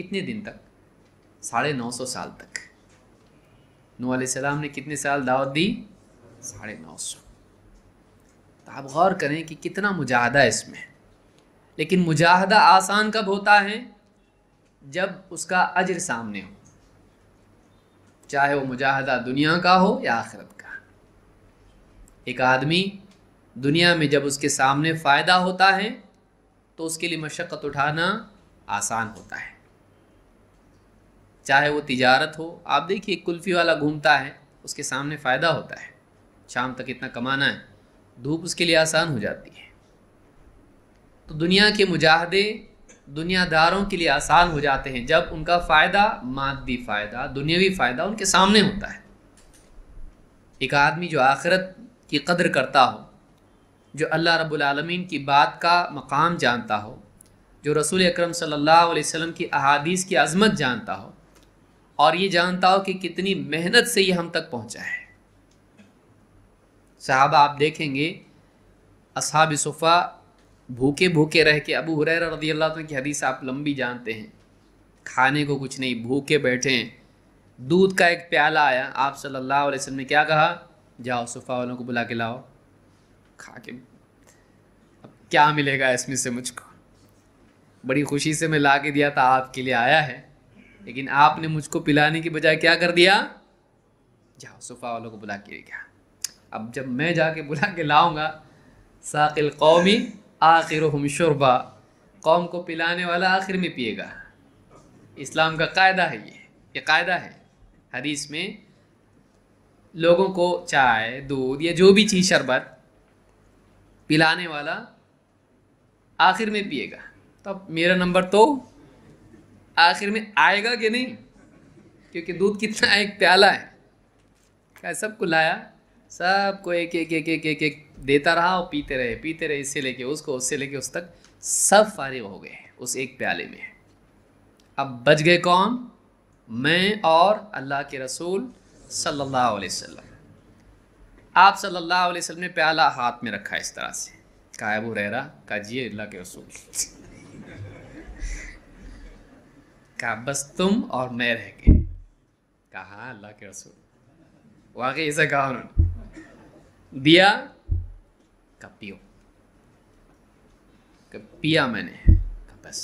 کتنے دن تک؟ 950 سال تک۔ نوح علیہ السلام نے کتنے سال دعوت دی؟ 950۔ تو آپ غور کریں کہ کتنا مجاہدہ ہے اس میں۔ لیکن مجاہدہ آسان کب ہوتا ہے؟ جب اس کا اجر سامنے ہو، چاہے وہ مجاہدہ دنیا کا ہو یا آخرت کا۔ ایک آدمی دنیا میں جب اس کے سامنے فائدہ ہوتا ہے تو اس کے لیے مشقت اٹھانا آسان ہوتا ہے، چاہے وہ تجارت ہو۔ آپ دیکھیے کلفی والا گھومتا ہے، اس کے سامنے فائدہ ہوتا ہے، شام تک اتنا کمانا ہے، دھوپ اس کے لیے آسان ہو جاتی ہے۔ تو دنیا کے مجاہدے دنیا داروں کے لیے آسان ہو جاتے ہیں جب ان کا فائدہ، مادی فائدہ، دنیاوی فائدہ ان کے سامنے ہوتا ہے۔ ایک آدمی جو آخرت کی قدر کرتا ہو، جو اللہ رب العالمین کی بات کا مقام جانتا ہو، جو رسول اکرم صلی اللہ علیہ وسلم کی احادیث کی عظمت جانتا ہو، اور یہ جانتا ہو کہ کتنی محنت سے یہ ہم تک پہنچا ہے۔ صحابہ آپ دیکھیں گے، اصحاب صفہ بھوکے بھوکے رہ کے، ابو ہریرہ رضی اللہ عنہ کی حدیث آپ لمبی جانتے ہیں، کھانے کو کچھ نہیں، بھوکے بیٹھے ہیں، دودھ کا ایک پیالہ آیا، آپ صلی اللہ علیہ وسلم نے کیا کہا؟ جاؤ صفہ والوں کو بلا کے لاؤ، کھا کے اب کیا ملے گا اس میں سے مجھ کو؟ بڑی خوشی سے میں لا کے دیا تھا، آپ کے لیے آیا ہے، لیکن آپ نے مجھ کو پلانے کی بجائے کیا کر دیا؟ جاؤ صفہ والوں کو بلا کے لے گیا۔ اب جب میں جا کے بلا کے لاؤں گا، ساقی القوم آخرہم شربا، قوم کو پلانے والا آخر میں پیے گا۔ اسلام کا قاعدہ ہے، یہ قاعدہ ہے۔ حدیث میں لوگوں کو چائے، دودھ یا جو بھی چیز، شربت پلانے والا آخر میں پیے گا۔ تو اب میرا نمبر تو آخر میں آئے گا کہ نہیں؟ کیونکہ دودھ کتنا، ایک پیالہ ہے، کیا سب کو لایا، سب کو ایک ایک ایک ایک ایک ایک دیتا رہا، اور پیتے رہے، اس سے لے کے اس کو، اس سے لے کے اس تک، سب فارغ ہو گئے اس ایک پیالے میں۔ اب بچ گئے کون؟ میں اور اللہ کے رسول صلی اللہ علیہ وسلم۔ آپ صلی اللہ علیہ وسلم نے پیالہ ہاتھ میں رکھا اس طرح سے، کہا ابو ہریرہ، کہا جی اللہ کے رسول، کہا بس تم اور میں رہ گئے، کہا ہاں اللہ کے رسول، واقعی ایسا کہا انہوں نے۔ دیا، کہا پیو، کہا پیا میں نے، کہا بس،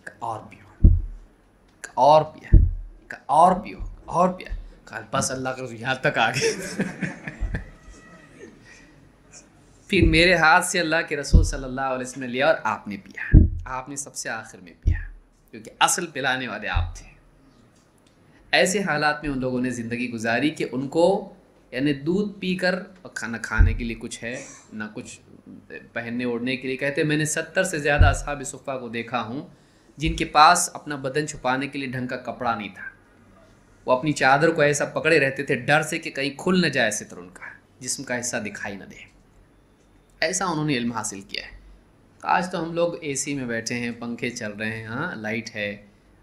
کہا اور پیو، کہا اور پیا، کہا اور پیو، اور پیا، کہا بس اللہ کے رسول یہاں تک آ گئے۔ پھر میرے ہاتھ سے اللہ کے رسول صلی اللہ علیہ وسلم نے لیا اور آپ نے پیا، آپ نے سب سے آخر میں پیا، کیونکہ اصل پلانے والے آپ تھے۔ ایسے حالات میں ان لوگوں نے زندگی گزاری کہ ان کو یعنی دودھ پی کر، کھانا کھانے کے لیے کچھ ہے نہ کچھ پہننے اوڑھنے کے لیے۔ کہتے میں نے 70 سے زیادہ اصحاب صفہ کو دیکھا ہوں جن کے پاس اپنا بدن چھپانے کے لیے ڈھنگ کا کپڑا نہیں تھا، وہ اپنی چادر کو ایسا پکڑے رہتے تھے ڈر سے کہ کہیں کھل نہ جائے ستر، ان کا جسم کا حصہ دکھائی نہ دے۔ ایسا انہوں نے علم حاصل کیا ہے۔ آج تو ہم لوگ اے سی میں بیٹھے ہیں، پنکھے چل رہے ہیں، ہاں لائٹ ہے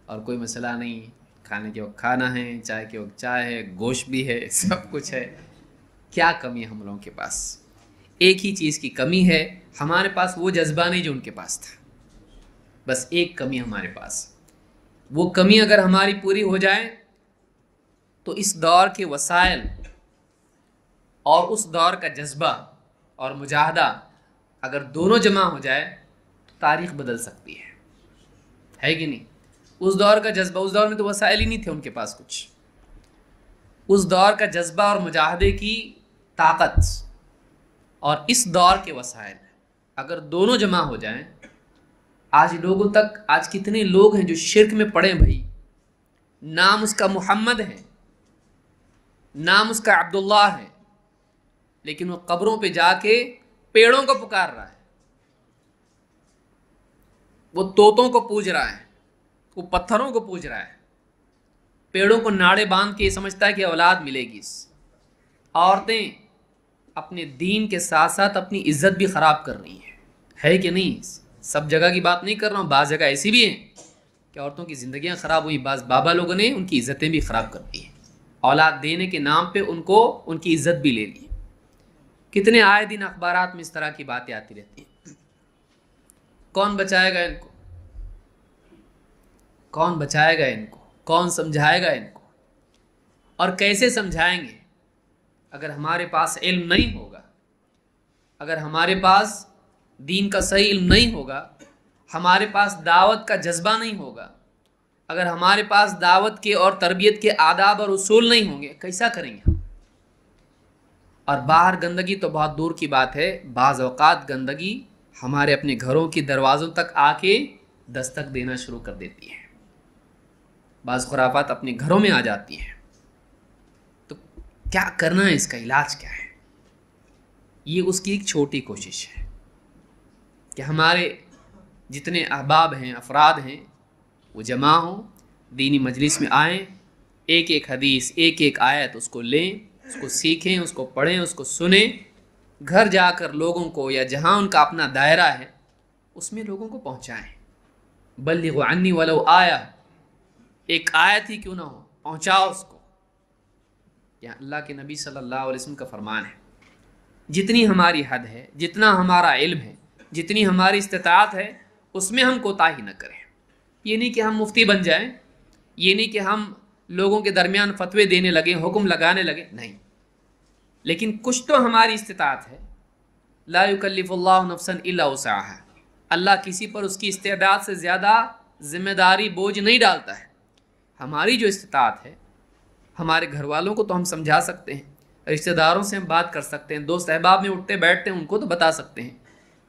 اور کوئی مسئلہ نہیں، کھانے کے وقت کھانا ہے، چائے کے وقت چائے ہے، گوشت بھی ہے، سب کچھ ہے۔ کیا کمی ہے ہم لوگوں کے پاس؟ ایک ہی چیز کی کمی ہے، ہمارے پاس وہ جذبہ نہیں جو ان کے پاس تھا۔ بس ایک کمی ہمارے پاس، وہ کمی اگر ہماری پوری ہو جائے تو اس دور کے وسائل اور اس دور کا جذبہ اور مجاہدہ اگر دونوں جمع ہو جائے تو تاریخ بدل سکتی ہے کہ نہیں؟ اس دور کا جذبہ، اس دور میں تو وسائل ہی نہیں تھے ان کے پاس کچھ، اس دور کا جذبہ اور مجاہدے کی طاقت اور اس دور کے وسائل اگر دونوں جمع ہو جائیں، آج لوگوں تک، آج کتنے لوگ ہیں جو شرک میں پڑے بھائی، نام اس کا محمد ہے، نام اس کا عبداللہ ہے، لیکن وہ قبروں پہ جا کے پیڑوں کو پکار رہا ہے، وہ طوطوں کو پوج رہا ہے، وہ پتھروں کو پوج رہا ہے، پیڑوں کو ناڑے باندھ کے یہ سمجھتا ہے کہ اولاد ملے گی۔ عورتیں اپنے دین کے ساتھ ساتھ اپنی عزت بھی خراب کر رہی ہیں، ہے کہ نہیں؟ سب جگہ کی بات نہیں کر رہا ہوں، بعض جگہ ایسی بھی ہیں کہ عورتوں کی زندگیاں خراب ہوئی، بعض بابا لوگوں نے ان کی عزتیں بھی خراب کر دی ہیں، اولاد دینے کے نام پہ ان کو ان کی عزت بھی لے لی۔ کتنے آئے دن اخبارات میں اس طرح کی باتیں آتی رہتی ہیں۔ کون بچائے گا ان کو؟ کون بچائے گا ان کو؟ کون سمجھائے گا ان کو؟ اور کیسے سمجھائیں گے؟ اگر ہمارے پاس علم نہیں ہوگا، اگر ہمارے پاس دین کا صحیح علم نہیں ہوگا، ہمارے پاس دعوت کا جذبہ نہیں ہوگا، اگر ہمارے پاس دعوت کے اور تربیت کے آداب اور اصول نہیں ہوں گے، کیسا کریں گے؟ اور باہر گندگی تو بہت دور کی بات ہے، بعض اوقات گندگی ہمارے اپنے گھروں کے دروازوں تک آ کے دستک دینا شروع کر دیتی ہے، بعض خرافات اپنے گھروں میں آ جاتی ہیں۔ تو کیا کرنا ہے؟ اس کا علاج کیا ہے؟ یہ اس کی ایک چھوٹی کوشش ہے کہ ہمارے جتنے احباب ہیں، افراد ہیں، وہ جمع ہوں، دینی مجلس میں آئیں، ایک ایک حدیث، ایک ایک آیت اس کو لیں، اس کو سیکھیں، اس کو پڑھیں، اس کو سنیں، گھر جا کر لوگوں کو یا جہاں ان کا اپنا دائرہ ہے اس میں لوگوں کو پہنچائیں۔ بلغوا عنی ولو آیا، ایک آیت ہی کیوں نہ ہو، پہنچاؤ اس کو۔ یہ اللہ کے نبی صلی اللہ علیہ وسلم کا فرمان ہے۔ جتنی ہماری حد ہے، جتنا ہمارا علم ہے، جتنی ہماری استطاعت ہے، اس میں ہم کوتاہی نہ کریں۔ یہ نہیں کہ ہم مفتی بن جائیں، یہ نہیں کہ ہم لوگوں کے درمیان فتوے دینے لگیں، حکم لگانے لگیں، نہیں، لیکن کچھ تو ہماری استطاعت ہے۔ لا یکلف اللہ نفسا الا وسعها، اللہ کسی پر اس کی استعداد سے زیادہ ذمہ داری، بوجھ نہیں ڈالتا ہے۔ ہماری جو استطاعت ہے، ہمارے گھر والوں کو تو ہم سمجھا سکتے ہیں، رشتہ داروں سے ہم بات کر سکتے ہیں، دوست احباب میں اٹھتے بیٹھتے ہیں ان کو تو بتا سکتے ہیں،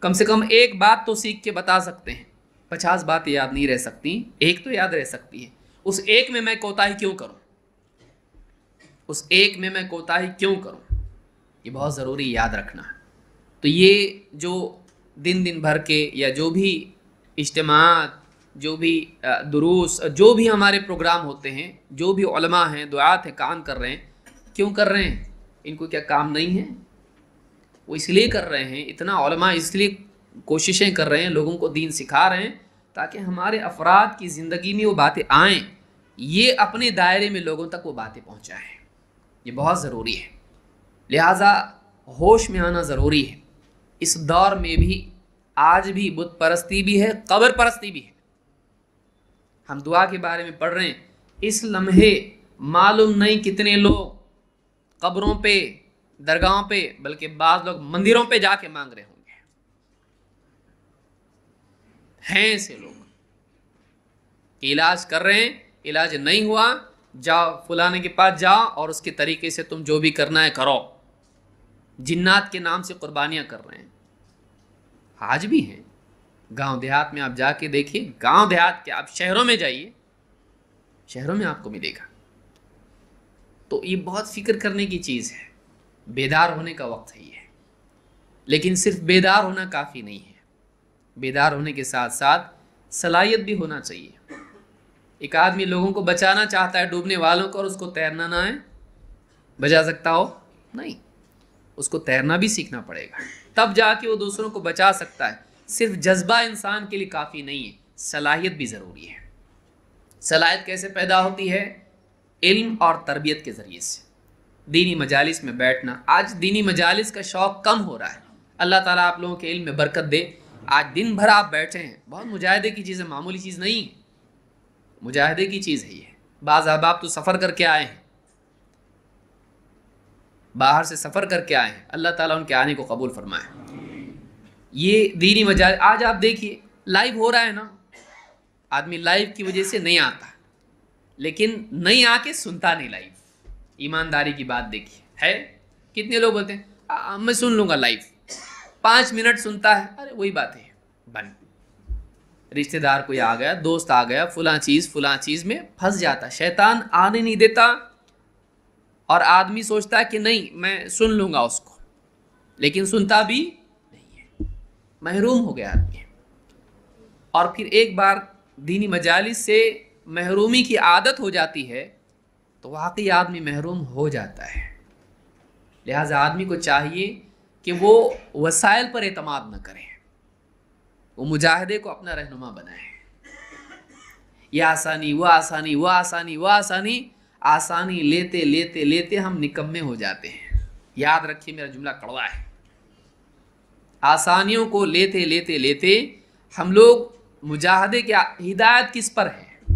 کم سے کم ایک بات تو سیکھ کے بتا سکتے ہیں۔ 50 باتیں یاد نہیں رہ سکتی، ایک تو یاد رہ سکتی ہے۔ اس ایک میں میں کوتاہی کیوں کروں؟ اس ایک میں میں کوتاہی کیوں کروں؟ یہ بہت ضروری یاد رکھنا۔ تو یہ جو دن بھر کے یا جو بھی اجتماعات، جو بھی دروس، جو بھی ہمارے پروگرام ہوتے ہیں، جو بھی علماء ہیں، دعات ہیں، کام کر رہے ہیں، کیوں کر رہے ہیں؟ ان کو کیا کام نہیں ہے؟ وہ اس لیے کر رہے ہیں، اتنا علماء اس لیے کوششیں کر رہے ہیں، لوگوں کو دین سکھا رہے ہیں تاکہ ہمارے افراد کی زندگی میں وہ باتیں آئیں، یہ اپنے دائرے میں لوگوں تک وہ باتیں پہنچائیں۔ یہ بہت ضروری ہے، لہٰذا ہوش میں آنا ضروری ہے۔ اس دور میں بھی آج بھی بت پرستی بھی ہے، قبر پرستی بھی ہے۔ ہم دعا کے بارے میں پڑھ رہے ہیں، اس لمحے معلوم نہیں کتنے لوگ قبروں پہ، درگاہوں پہ، بلکہ بعض لوگ مندروں پہ جا کے مانگ رہے ہوں گے۔ ہیں ایسے لوگ کہ علاج کر رہے ہیں، علاج نہیں ہوا، جاؤ فلانے کے پاس جاؤ اور اس کے طریقے سے تم جو بھی کرنا ہے کرو۔ جنات کے نام سے قربانیاں کر رہے ہیں، آج بھی ہیں۔ گاؤں دیہات میں آپ جا کے دیکھیے، گاؤں دیہات کے، آپ شہروں میں جائیے، شہروں میں آپ کو ملے گا۔ تو یہ بہت فکر کرنے کی چیز ہے، بیدار ہونے کا وقت ہے یہ۔ لیکن صرف بیدار ہونا کافی نہیں ہے، بیدار ہونے کے ساتھ ساتھ صلاحیت بھی ہونا چاہیے۔ ایک آدمی لوگوں کو بچانا چاہتا ہے ڈوبنے والوں کو، اور اس کو تیرنا نہ ہے، بچا سکتا ہو؟ نہیں، اس کو تیرنا بھی سیکھنا پڑے گا، تب جا کے وہ دوسروں کو بچا سکتا ہے۔ صرف جذبہ انسان کے لیے کافی نہیں ہے، صلاحیت بھی ضروری ہے۔ صلاحیت کیسے پیدا ہوتی ہے؟ علم اور تربیت کے ذریعے سے، دینی مجالس میں بیٹھنا۔ آج دینی مجالس کا شوق کم ہو رہا ہے، اللہ تعالیٰ آپ لوگوں کے علم میں برکت دے۔ آج دن بھر آپ بیٹھے ہیں، بہت مجاہدے کی چیز ہے، معمولی چیز نہیں ہے، مجاہدے کی چیز ہے یہ۔ بعض احباب تو سفر کر کے آئے ہیں، باہر سے سفر کر کے آئے ہیں، اللہ تعالیٰ ان کے آنے کو قبول فرمائے۔ یہ دینی مجالس آج آپ دیکھیے لائیو ہو رہا ہے نا، آدمی لائیو کی وجہ سے نہیں آتا، لیکن نہیں آ کے سنتا نہیں لائیو۔ ایمانداری کی بات دیکھیے، ہے کتنے لوگ بولتے ہیں میں سن لوں گا لائیو، 5 منٹ سنتا ہے، ارے وہی بات ہے، بند۔ رشتہ دار کوئی آ گیا، دوست آ گیا، فلاں چیز میں پھنس جاتا، شیطان آنے نہیں دیتا، اور آدمی سوچتا ہے کہ نہیں میں سن لوں گا اس کو، لیکن سنتا بھی نہیں ہے، محروم ہو گیا آدمی۔ اور پھر ایک بار دینی مجالس سے محرومی کی عادت ہو جاتی ہے تو واقعی آدمی محروم ہو جاتا ہے۔ لہٰذا آدمی کو چاہیے کہ وہ وسائل پر اعتماد نہ کرے، وہ مجاہدے کو اپنا رہنما بنائے۔ یہ آسانی، وہ آسانی، وہ آسانی، وہ آسانی، آسانی لیتے لیتے لیتے ہم نکمے ہو جاتے ہیں۔ یاد رکھیے میرا جملہ کڑوا ہے، آسانیوں کو لیتے لیتے لیتے ہم لوگ مجاہدے کی ہدایت کس پر ہے؟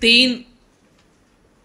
3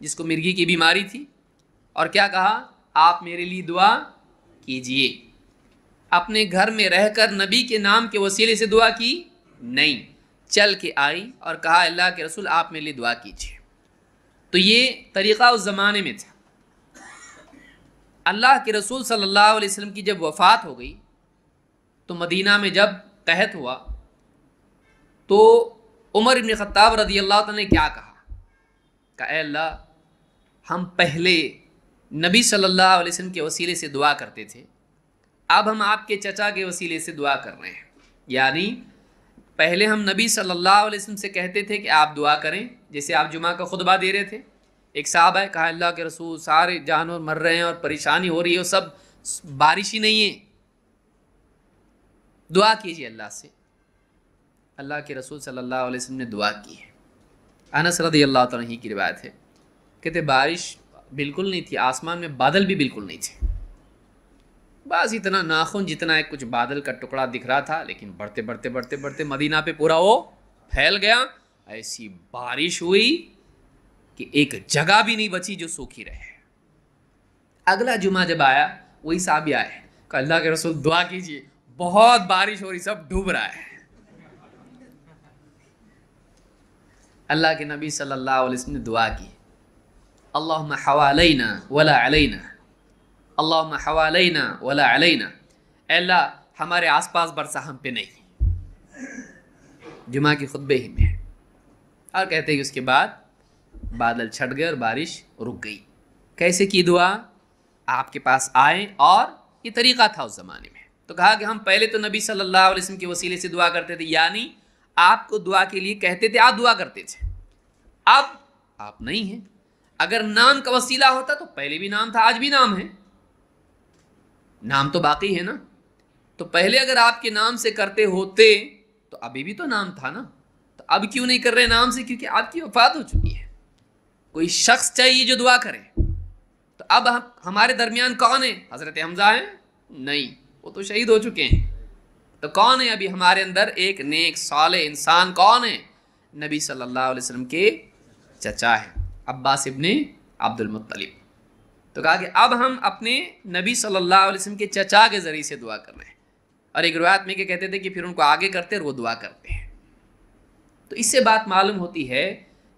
جس کو مرگی کی بیماری تھی، اور کیا کہا؟ آپ میرے لیے دعا کیجئے۔ اپنے گھر میں رہ کر نبی کے نام کے وسیلے سے دعا کی نہیں، چل کے آئی اور کہا اللہ کے رسول آپ میرے لیے دعا کیجئے۔ تو یہ طریقہ اس زمانے میں تھا۔ اللہ کے رسول صلی اللہ علیہ وسلم کی جب وفات ہو گئی تو مدینہ میں جب قحط ہوا تو عمر بن خطاب رضی اللہ عنہ نے کیا کہا اے اللہ، ہم پہلے نبی صلی اللہ علیہ وسلم کے وسیلے سے دعا کرتے تھے، اب ہم آپ کے چچا کے وسیلے سے دعا کر رہے ہیں۔ یعنی پہلے ہم نبی صلی اللہ علیہ وسلم سے کہتے تھے کہ آپ دعا کریں، جیسے آپ جمعہ کا خطبہ دے رہے تھے، ایک صاحب ہے کہا اللہ کے رسول سارے جانور مر رہے ہیں اور پریشانی ہو رہی ہے، سب بارش ہی نہیں ہے، دعا کیجیے اللہ سے۔ اللہ کے رسول صلی اللہ علیہ وسلم نے دعا کی ہے۔ انس رضی اللہ عنہ کی روایت ہے، کہتے بارش بالکل نہیں تھی، آسمان میں بادل بھی بالکل نہیں تھے، بس اتنا ناخن جتنا ایک کچھ بادل کا ٹکڑا دکھ رہا تھا، لیکن بڑھتے بڑھتے بڑھتے بڑھتے مدینہ پہ پورا وہ پھیل گیا۔ ایسی بارش ہوئی کہ ایک جگہ بھی نہیں بچی جو سوکھی رہے۔ اگلا جمعہ جب آیا وہی صحابی آئے کہ اللہ کے رسول دعا کیجیے، بہت بارش ہو رہی، سب ڈوب رہا ہے۔ اللہ کے نبی صلی اللہ علیہ وسلم نے دعا کی، اللہم حوالینا ولا علینا، اللہم حوالینا ولا علینا، اے اللہ ہمارے آس پاس برسا، ہم پہ نہیں۔ جمعہ کے خطبے ہی میں، اور کہتے ہیں کہ اس کے بعد بادل چھٹ گئے اور بارش رک گئی۔ کیسے کی دعا؟ آپ کے پاس آئیں، اور یہ طریقہ تھا اس زمانے میں۔ تو کہا کہ ہم پہلے تو نبی صلی اللہ علیہ وسلم کے وسیلے سے دعا کرتے تھے، یعنی آپ کو دعا کے لیے کہتے تھے، آپ دعا کرتے تھے۔ اب آپ نہیں ہیں، اگر نام کا وسیلہ ہوتا تو پہلے بھی نام تھا، آج بھی نام ہے، نام تو باقی ہے نا۔ تو پہلے اگر آپ کے نام سے کرتے ہوتے تو ابھی بھی تو نام تھا نا، تو اب کیوں نہیں کر رہے نام سے؟ کیونکہ آپ کی وفات ہو چکی ہے۔ کوئی شخص چاہیے جو دعا کرے، تو اب ہمارے درمیان کون ہے؟ حضرت حمزہ ہیں؟ نہیں، وہ تو شہید ہو چکے ہیں۔ تو کون ہے ابھی ہمارے اندر ایک نیک صالح انسان؟ کون ہے؟ نبی صلی اللہ علیہ وسلم کے چچا ہے، عباس ابن عبد المطلب۔ تو کہا کہ اب ہم اپنے نبی صلی اللہ علیہ وسلم کے چچا کے ذریعے سے دعا کر رہے ہیں، اور ایک روایت میں کہ کہتے تھے کہ پھر ان کو آگے کرتے اور وہ دعا کرتے ہیں۔ تو اس سے بات معلوم ہوتی ہے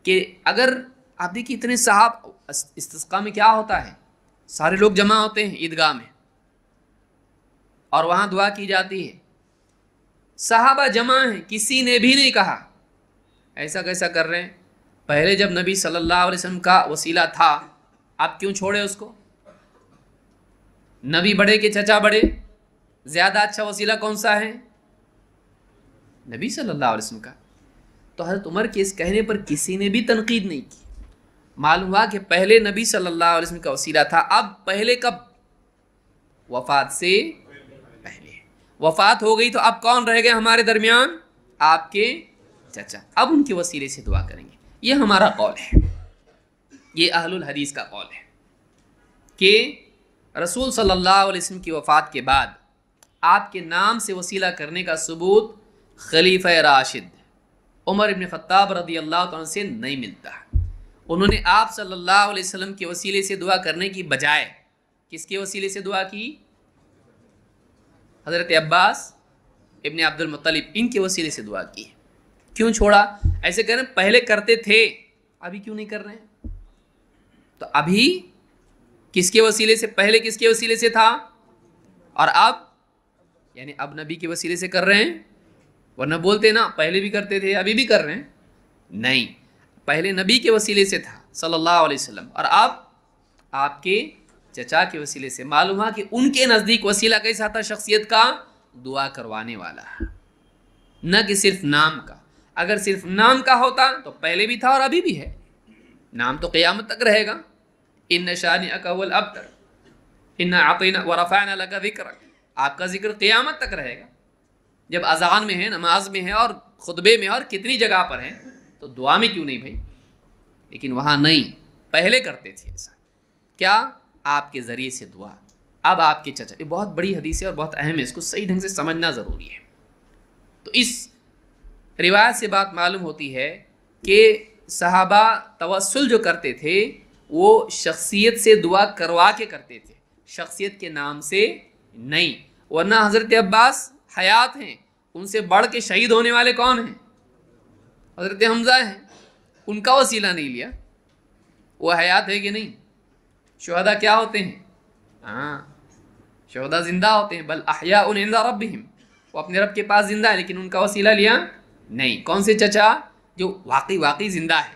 کہ اگر آپ دیکھیں اتنے صحاب، استسقاء میں کیا ہوتا ہے، سارے لوگ جمع ہوتے ہیں عیدگاہ میں اور وہاں دعا کی جاتی ہے، صحابہ جمع ہیں، کسی نے بھی نہیں کہا ایسا کیسا کر رہے ہیں، پہلے جب نبی صلی اللہ علیہ وسلم کا وسیلہ تھا آپ کیوں چھوڑے اس کو؟ نبی بڑے کے چچا بڑے، زیادہ اچھا وسیلہ کون سا ہے؟ نبی صلی اللہ علیہ وسلم کا۔ تو حضرت عمر کے اس کہنے پر کسی نے بھی تنقید نہیں کی۔ معلوم ہوا کہ پہلے نبی صلی اللہ علیہ وسلم کا وسیلہ تھا، اب پہلے کب؟ وفات سے پہلے۔ وفات ہو گئی تو اب کون رہ گئے ہمارے درمیان؟ آپ کے چچا، اب ان کے وسیلے سے دعا کریں گے۔ یہ ہمارا قول ہے، یہ اہل الحدیث کا قول ہے کہ رسول صلی اللہ علیہ وسلم کی وفات کے بعد آپ کے نام سے وسیلہ کرنے کا ثبوت خلیفہ راشد عمر بن خطاب رضی اللہ عنہ سے نہیں ملتا۔ انہوں نے آپ صلی اللہ علیہ وسلم کے وسیلے سے دعا کرنے کی بجائے کس کے وسیلے سے دعا کی؟ حضرت عباس ابن عبد المطلب، ان کے وسیلے سے دعا کی۔ کیوں چھوڑا؟ ایسے کہہ رہے ہیں پہلے کرتے تھے، ابھی کیوں نہیں کر رہے ہیں؟ تو ابھی کس کے وسیلے سے؟ پہلے کس کے وسیلے سے تھا، اور اب یعنی اب نبی کے وسیلے سے کر رہے ہیں؟ ورنہ بولتے نا پہلے بھی کرتے تھے ابھی بھی کر رہے ہیں۔ نہیں، پہلے نبی کے وسیلے سے تھا صلی اللہ علیہ وسلم، اور اب آپ کے چچا کے وسیلے سے۔ معلوم ہوا کہ ان کے نزدیک وسیلہ کیسا تھا شخصیت کا؟ دعا کروانے والا، نہ کہ صرف نام کا۔ اگر صرف نام کا ہوتا تو پہلے بھی تھا اور ابھی بھی ہے، نام تو قیامت تک رہے گا۔ ان شانئک هو الابتر ان اعطینا ورفعنا لک ذکرک، آپ کا ذکر قیامت تک رہے گا۔ جب اذان میں ہے، نماز میں ہے، اور خطبے میں ہے، اور کتنی جگہ پر ہے، تو دعا میں کیوں نہیں بھائی؟ لیکن وہاں نہیں، پہلے کرتے تھے ایسا۔ کیا؟ آپ کے ذریعے سے دعا۔ اب آپ کے چچا، یہ بہت بڑی حدیث ہے اور بہت اہم ہے، اس کو صحیح ڈھنگ سے سمجھنا ضروری ہے۔ تو اس روایت سے بات معلوم ہوتی ہے کہ صحابہ توسل جو کرتے تھے وہ شخصیت سے دعا کروا کے کرتے تھے، شخصیت کے نام سے نہیں، ورنہ حضرت عباس حیات ہیں، ان سے بڑھ کے شہید ہونے والے کون ہیں؟ حضرت حمزہ ہیں، ان کا وسیلہ نہیں لیا، وہ حیات ہے کہ نہیں؟ شہداء کیا ہوتے ہیں؟ ہاں، شہداء زندہ ہوتے ہیں، بل احیاء عند ربہم، وہ اپنے رب کے پاس زندہ ہے، لیکن ان کا وسیلہ لیا نہیں۔ کون سے چچا؟ جو واقعی زندہ ہے،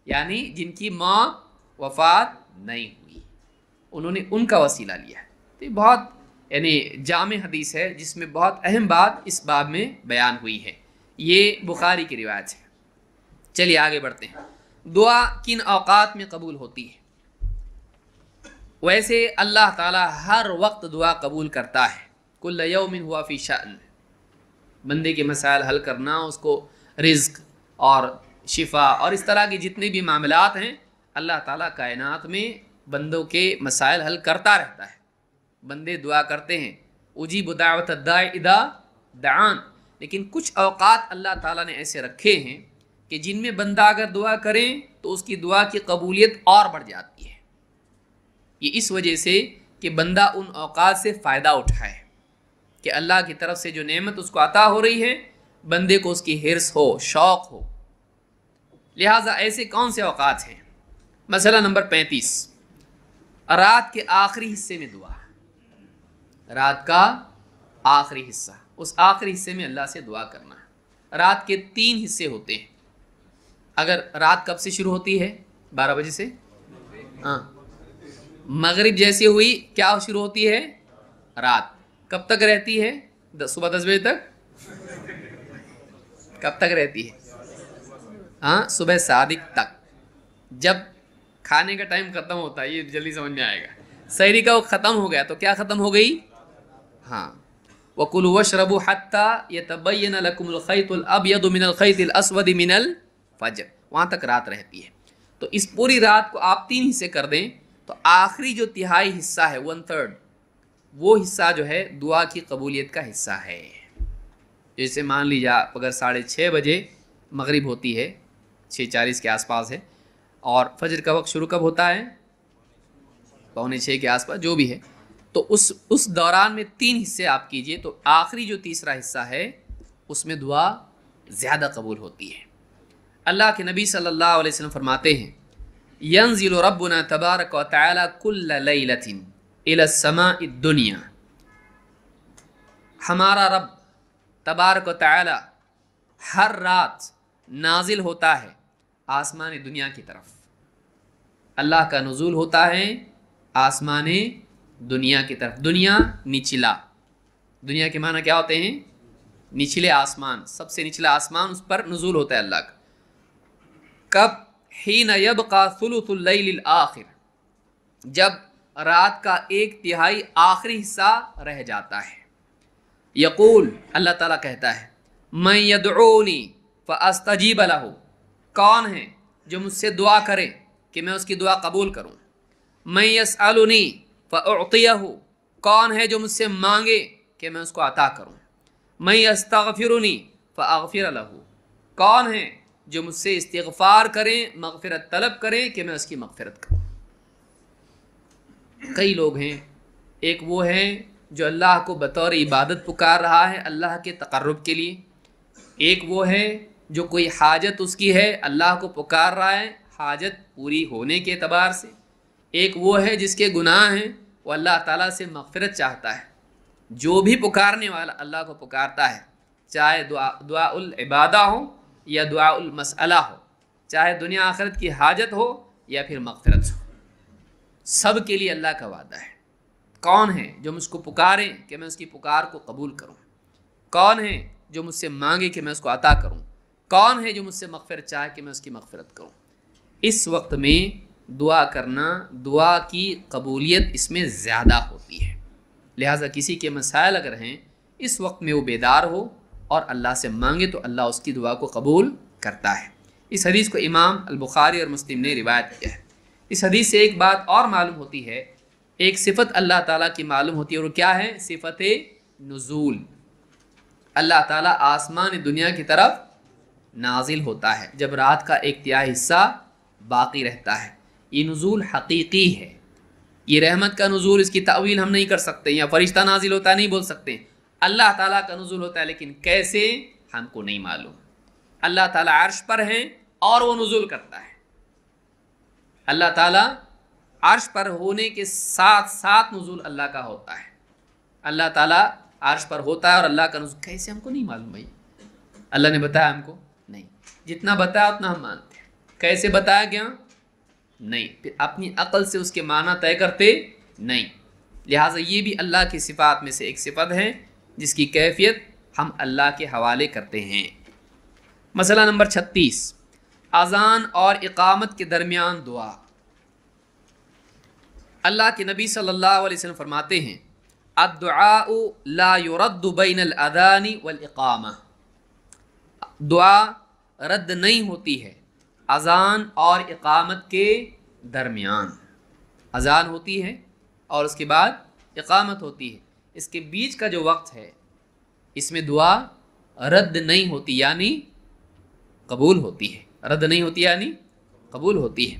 یعنی جن کی موت وفات نہیں ہوئی، انہوں نے ان کا وسیلہ لیا ہے۔ تو یہ بہت یعنی جامع حدیث ہے جس میں بہت اہم بات اس باب میں بیان ہوئی ہے، یہ بخاری کی روایت ہے۔ چلیے آگے بڑھتے ہیں، دعا کن اوقات میں قبول ہوتی ہے؟ ویسے اللہ تعالیٰ ہر وقت دعا قبول کرتا ہے، کل یوم ہوا فی شأن، بندے کے مسائل حل کرنا، اس کو رزق اور شفا اور اس طرح کے جتنے بھی معاملات ہیں، اللہ تعالیٰ کائنات میں بندوں کے مسائل حل کرتا رہتا ہے۔ بندے دعا کرتے ہیں، اجیب دعوت الداع اذا دعان، لیکن کچھ اوقات اللہ تعالیٰ نے ایسے رکھے ہیں کہ جن میں بندہ اگر دعا کرے تو اس کی دعا کی قبولیت اور بڑھ جاتی ہے۔ یہ اس وجہ سے کہ بندہ ان اوقات سے فائدہ اٹھائے، کہ اللہ کی طرف سے جو نعمت اس کو عطا ہو رہی ہے، بندے کو اس کی حرص ہو، شوق ہو۔ لہٰذا ایسے کون سے اوقات ہیں؟ مسئلہ نمبر 35، رات کے آخری حصے میں دعا، رات کا آخری حصہ، اس آخری حصے میں اللہ سے دعا کرنا ہے۔ رات کے 3 حصے ہوتے ہیں، اگر رات کب سے شروع ہوتی ہے؟ 12 بجے سے، ہاں، مغرب جیسی ہوئی کیا شروع ہوتی ہے؟ رات کب تک رہتی ہے؟ صبح 10 بجے تک؟ کب تک رہتی ہے؟ ہاں، صبح صادق تک، جب کھانے کا ٹائم ختم ہوتا ہے، یہ جلدی سمجھ میں آئے گا، سحری کا وقت ختم ہو گیا تو کیا ختم ہو گئی؟ ہاں، وَكُلُوا وَاشْرَبُوا حَتَّى يَتَبَيَّنَ لَكُمُ الْخَيْطُ الْأَبْيَضُ مِنَ الْخَيْطِ الْأَسْوَدِ مِنَ الْفَجْرِ، وہاں تک رات رہتی ہے۔ تو اس پوری رات کو آپ 3 حصے کر دیں تو آخری جو تہائی حصہ ہے، 1/3، وہ حصہ جو ہے دعا کی قبولیت کا حصہ ہے۔ جیسے مان لیجیے اگر 6:30 بجے مغرب ہوتی ہے، 6:40 کے آس پاس ہے، اور فجر کا وقت شروع کب ہوتا ہے؟ 5:45 کے آس پاس، جو بھی ہے، تو اس دوران میں 3 حصے آپ کیجئے تو آخری جو تیسرا حصہ ہے اس میں دعا زیادہ قبول ہوتی ہے۔ اللہ کے نبی صلی اللہ علیہ وسلم فرماتے ہیں، ينزل ربنا تبارک و تعالی کل لیلۃ الی السماء الدنیا، ہمارا رب تبارک و تعالی ہر رات نازل ہوتا ہے آسمان دنیا کی طرف۔ اللہ کا نزول ہوتا ہے آسمان دنیا کی طرف۔ دنیا نچلا، دنیا کے معنی کیا ہوتے ہیں؟ نچلے آسمان، سب سے نچلا آسمان، اس پر نزول ہوتا ہے اللہ کا۔ کب؟ حین یبقى ثلث اللیل الآخر، جب رات کا 1/3 آخری حصہ رہ جاتا ہے۔ یقول، اللہ تعالیٰ کہتا ہے، من یدعونی فاستجیب لہ، کون ہے جو مجھ سے دعا کرے کہ میں اس کی دعا قبول کروں۔ من یسألنی فاعطیہ، کون ہے جو مجھ سے مانگے کہ میں اس کو عطا کروں۔ من یستغفرنی فاغفر لہ، کون ہے جو مجھ سے استغفار کریں، مغفرت طلب کریں کہ میں اس کی مغفرت کروں۔ کئی لوگ ہیں، ایک وہ ہیں جو اللہ کو بطور عبادت پکار رہا ہے اللہ کے تقرب کے لیے، ایک وہ ہے جو کوئی حاجت اس کی ہے اللہ کو پکار رہا ہے حاجت پوری ہونے کے اعتبار سے، ایک وہ ہے جس کے گناہ ہیں وہ اللہ تعالیٰ سے مغفرت چاہتا ہے۔ جو بھی پکارنے والا اللہ کو پکارتا ہے، چاہے دعا العبادہ ہو یا دعا المسئلہ ہو، چاہے دنیا آخرت کی حاجت ہو یا پھر مغفرت ہو، سب کے لیے اللہ کا وعدہ ہے۔ کون ہے جو مجھ کو پکارے کہ میں اس کی پکار کو قبول کروں، کون ہے جو مجھ سے مانگے کہ میں اس کو عطا کروں، کون ہے جو مجھ سے مغفرت چاہے کہ میں اس کی مغفرت کروں۔ اس وقت میں دعا کرنا، دعا کی قبولیت اس میں زیادہ ہوتی ہے۔ لہٰذا کسی کے مسائل اگر ہیں، اس وقت میں وہ بیدار ہو اور اللہ سے مانگے تو اللہ اس کی دعا کو قبول کرتا ہے۔ اس حدیث کو امام البخاری اور مسلم نے روایت کیا ہے۔ اس حدیث سے ایک بات اور معلوم ہوتی ہے، ایک صفت اللہ تعالیٰ کی معلوم ہوتی ہے، اور کیا ہے؟ صفت نزول۔ اللہ تعالیٰ آسمان دنیا کی طرف نازل ہوتا ہے جب رات کا 1/3 حصہ باقی رہتا ہے۔ یہ نزول حقیقی ہے، یہ رحمت کا نزول، اس کی تعویل ہم نہیں کر سکتے، یا فرشتہ نازل ہوتا ہے نہیں بول سکتے، اللہ تعالیٰ کا نزول ہوتا ہے، لیکن کیسے ہم کو نہیں معلوم۔ اللہ تعالیٰ عرش پر ہیں اور وہ نزول کرتا ہے، اللہ تعالیٰ عرش پر ہونے کے ساتھ ساتھ نزول اللہ کا ہوتا ہے، اللہ تعالیٰ عرش پر ہوتا ہے اور اللہ کا نزول کیسے ہم کو نہیں معلوم بھائی، اللہ نے بتایا ہم کو نہیں، جتنا بتایا اتنا ہم مانتے ہیں، کیسے بتایا گیا نہیں، پھر اپنی عقل سے اس کے معنی طے کرتے نہیں، لہٰذا یہ بھی اللہ کی صفات میں سے ایک صفت ہے جس کی کیفیت ہم اللہ کے حوالے کرتے ہیں۔ مسئلہ نمبر 36، اذان اور اقامت کے درمیان دعا۔ اللہ کے نبی صلی اللہ علیہ وسلم فرماتے ہیں الدعاء لا يرد بین الاذان والاقامہ، دعا رد نہیں ہوتی ہے اذان اور اقامت کے درمیان، اذان ہوتی ہے اور اس کے بعد اقامت ہوتی ہے، اس کے بیچ کا جو وقت ہے اس میں دعا رد نہیں ہوتی یعنی قبول ہوتی ہے، رد نہیں ہوتی یعنی قبول ہوتی ہے۔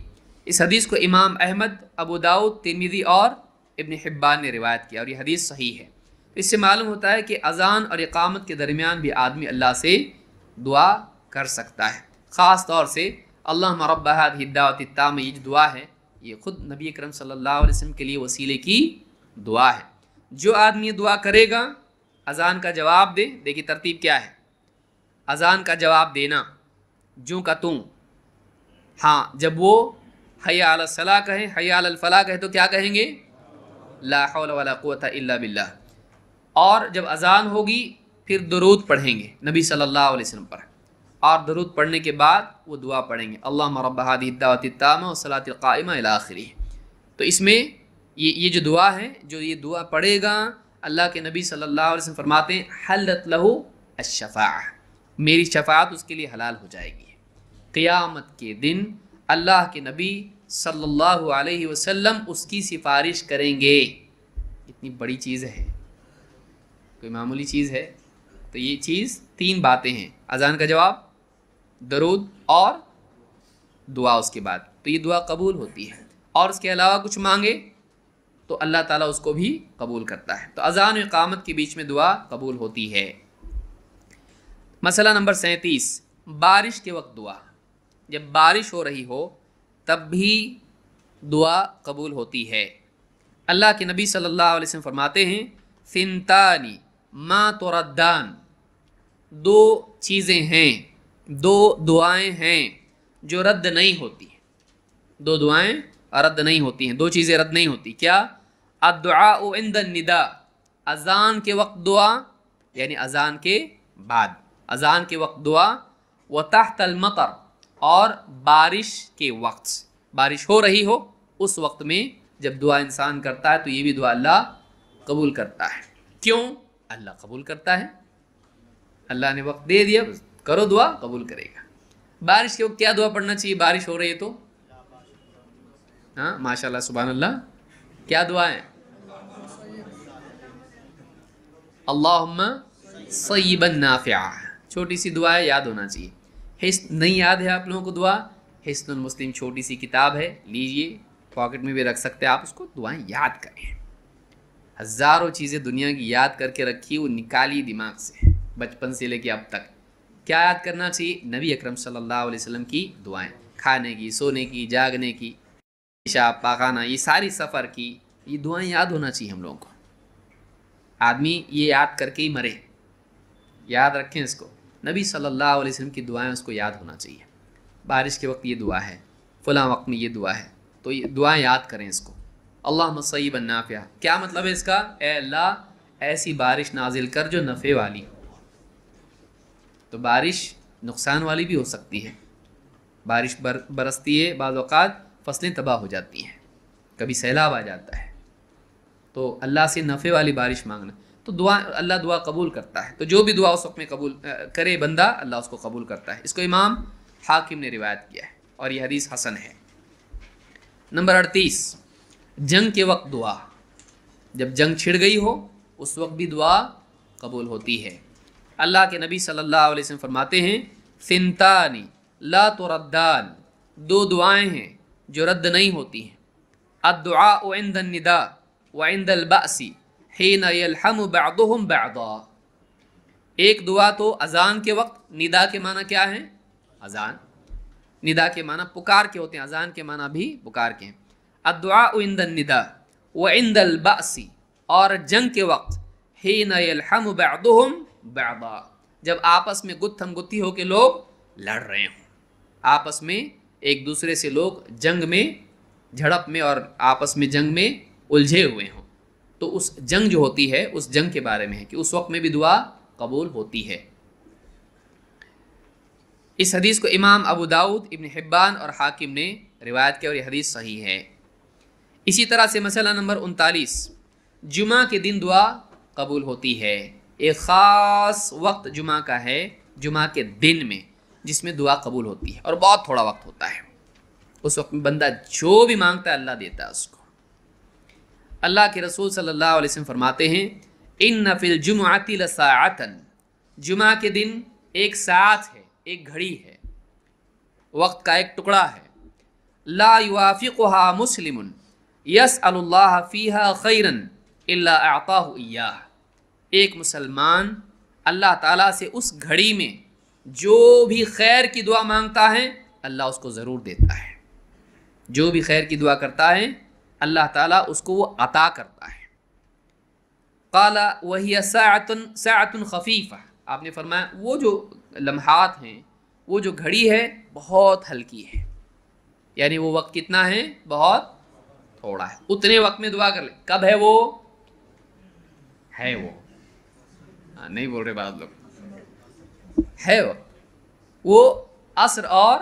اس حدیث کو امام احمد، ابو داؤد، ترمذی اور ابن حبان نے روایت کیا اور یہ حدیث صحیح ہے۔ اس سے معلوم ہوتا ہے کہ اذان اور اقامت کے درمیان بھی آدمی اللہ سے دعا کر سکتا ہے، خاص طور سے اللہم رب ہذہ الدعوۃ التامہ، یہ جو دعا ہے یہ خود نبی اکرم صلی اللہ علیہ وسلم کے لیے وسیلے کی دعا ہے۔ جو آدمی یہ دعا کرے گا اذان کا جواب دے، دیکھیے ترتیب کیا ہے، اذان کا جواب دینا جوں کا توں، ہاں جب وہ حی علی الصلاۃ کہیں، حی علی الفلاح کہیں تو کیا کہیں گے، لا حول ولا قوۃ الا باللہ، اور جب اذان ہوگی پھر درود پڑھیں گے نبی صلی اللہ علیہ وسلم پر، اور درود پڑھنے کے بعد وہ دعا پڑھیں گے اللہم رب ہذہ الدعوۃ التامہ والصلاۃ القائمہ الی آخرہ۔ تو اس میں یہ جو دعا ہے، جو یہ دعا پڑھے گا، اللہ کے نبی صلی اللہ علیہ وسلم فرماتے ہیں حلت لہ الشفاعہ، میری شفاعت اس کے لیے حلال ہو جائے گی۔ قیامت کے دن اللہ کے نبی صلی اللہ علیہ وسلم اس کی سفارش کریں گے، اتنی بڑی چیز ہے، کوئی معمولی چیز ہے؟ تو یہ چیز تین باتیں ہیں، اذان کا جواب، درود اور دعا اس کے بعد، تو یہ دعا قبول ہوتی ہے، اور اس کے علاوہ کچھ مانگے تو اللہ تعالیٰ اس کو بھی قبول کرتا ہے۔ تو اذان و اقامت کے بیچ میں دعا قبول ہوتی ہے۔ مسئلہ نمبر 37، بارش کے وقت دعا۔ جب بارش ہو رہی ہو تب بھی دعا قبول ہوتی ہے۔ اللہ کے نبی صلی اللہ علیہ وسلم فرماتے ہیں ثنتان ما تردان، دو چیزیں ہیں، دو دعائیں ہیں جو رد نہیں ہوتی، دو دعائیں رد نہیں ہوتی ہیں، دو چیزیں رد نہیں ہوتی، کیا؟ الدعاء عند النداء، اذان کے وقت دعا یعنی اذان کے بعد، اذان کے وقت دعا، وتحت المطر، اور بارش کے وقت، بارش ہو رہی ہو اس وقت میں جب دعا انسان کرتا ہے تو یہ بھی دعا اللہ قبول کرتا ہے۔ کیوں؟ اللہ قبول کرتا ہے، اللہ نے وقت دے دیا، کرو دعا قبول کرے گا۔ بارش کے وقت کیا دعا پڑھنا چاہیے بارش ہو رہی ہے تو؟ ہاں ماشاء اللہ سبحان اللہ، کیا دعا ہے؟ اللہم صیبا نافعا، چھوٹی سی دعا ہے، یاد ہونا چاہیے۔ حسن نہیں یاد ہے آپ لوگوں کو دعا؟ حسن المسلم چھوٹی سی کتاب ہے، لیجئے، پاکٹ میں بھی رکھ سکتے ہیں آپ اس کو، دعائیں یاد کریں، ہزاروں چیزیں دنیا کی یاد کر کے رکھی، وہ نکالی دماغ سے بچپن سے لے کے اب تک۔ کیا یاد کرنا چاہیے؟ نبی اکرم صلی اللہ علیہ وسلم کی دعائیں، کھانے کی، سونے کی، جاگنے کی، پیشاب پاخانہ، یہ ساری سفر کی، یہ دعائیں یاد ہونا چاہیے ہم لوگوں کو۔ آدمی یہ یاد کر کے ہی مرے، یاد رکھیں اس کو، نبی صلی اللہ علیہ وسلم کی دعائیں اس کو یاد ہونا چاہیے۔ بارش کے وقت یہ دعا ہے، فلاں وقت میں یہ دعا ہے، تو یہ دعائیں یاد کریں اس کو۔ اللہم صیبا نافعا، کیا مطلب ہے اس کا؟ اے اللہ ایسی بارش نازل کر جو نفع والی ہو۔ تو بارش نقصان والی بھی ہو سکتی ہے، بارش برستی ہے، بعض اوقات فصلیں تباہ ہو جاتی ہیں، کبھی سیلاب آ جاتا ہے، تو اللہ سے نفع والی بارش مانگنا، تو دعا اللہ دعا قبول کرتا ہے۔ تو جو بھی دعا اس وقت میں قبول کرے بندہ، اللہ اس کو قبول کرتا ہے۔ اس کو امام حاکم نے روایت کیا ہے اور یہ حدیث حسن ہے۔ نمبر 38، جنگ کے وقت دعا۔ جب جنگ چھڑ گئی ہو اس وقت بھی دعا قبول ہوتی ہے۔ اللہ کے نبی صلی اللہ علیہ وسلم فرماتے ہیں ثنتان لا تردان، دو دعائیں ہیں جو رد نہیں ہوتی ہیں. الدعاء عند النداء وعند البأس حين يلحم بعضهم بعضا. ایک دعا تو اذان کے وقت، ندا کے معنی کیا ہیں؟ اذان. ندا کے معنی پکار کے ہوتے ہیں، اذان کے معنی بھی پکار کے ہیں. الدعاء عند النداء وعند البأس، اور جنگ کے وقت حين يلحم بعضهم بعضا، جب آپس میں گتھم گتھی ہو کے لوگ لڑ رہے ہوں، آپس میں ایک دوسرے سے لوگ جنگ میں، جھڑپ میں اور آپس میں جنگ میں الجھے ہوئے ہوں، تو اس جنگ جو ہوتی ہے اس جنگ کے بارے میں ہے کہ اس وقت میں بھی دعا قبول ہوتی ہے. اس حدیث کو امام ابو داؤد، ابن حبان اور حاکم نے روایت کیا اور یہ حدیث صحیح ہے. اسی طرح سے مسئلہ نمبر 39، جمعہ کے دن دعا قبول ہوتی ہے. ایک خاص وقت جمعہ کا ہے، جمعہ کے دن میں، جس میں دعا قبول ہوتی ہے اور بہت تھوڑا وقت ہوتا ہے. اس وقت میں بندہ جو بھی مانگتا ہے اللہ دیتا ہے اس کو. اللہ کے رسول صلی اللہ علیہ وسلم فرماتے ہیں ان فی الجمعۃ لساعۃ، جمعہ کے دن ایک ساعت ہے، ایک گھڑی ہے، وقت کا ایک ٹکڑا ہے. لا یوافقها مسلم یسأل اللہ فیہا خیرا الا اعطاہ ایاہ. ایک مسلمان اللہ تعالیٰ سے اس گھڑی میں جو بھی خیر کی دعا مانگتا ہے اللہ اس کو ضرور دیتا ہے. جو بھی خیر کی دعا کرتا ہے اللہ تعالیٰ اس کو وہ عطا کرتا ہے. قال وہی ساعۃ خفیفہ، آپ نے فرمایا وہ جو لمحات ہیں، وہ جو گھڑی ہے بہت ہلکی ہے، یعنی وہ وقت کتنا ہے؟ بہت تھوڑا ہے. اتنے وقت میں دعا کر لے. کب ہے وہ؟ ہے وہ نہیں بول رہے بعض لوگ، ہے وہ عصر اور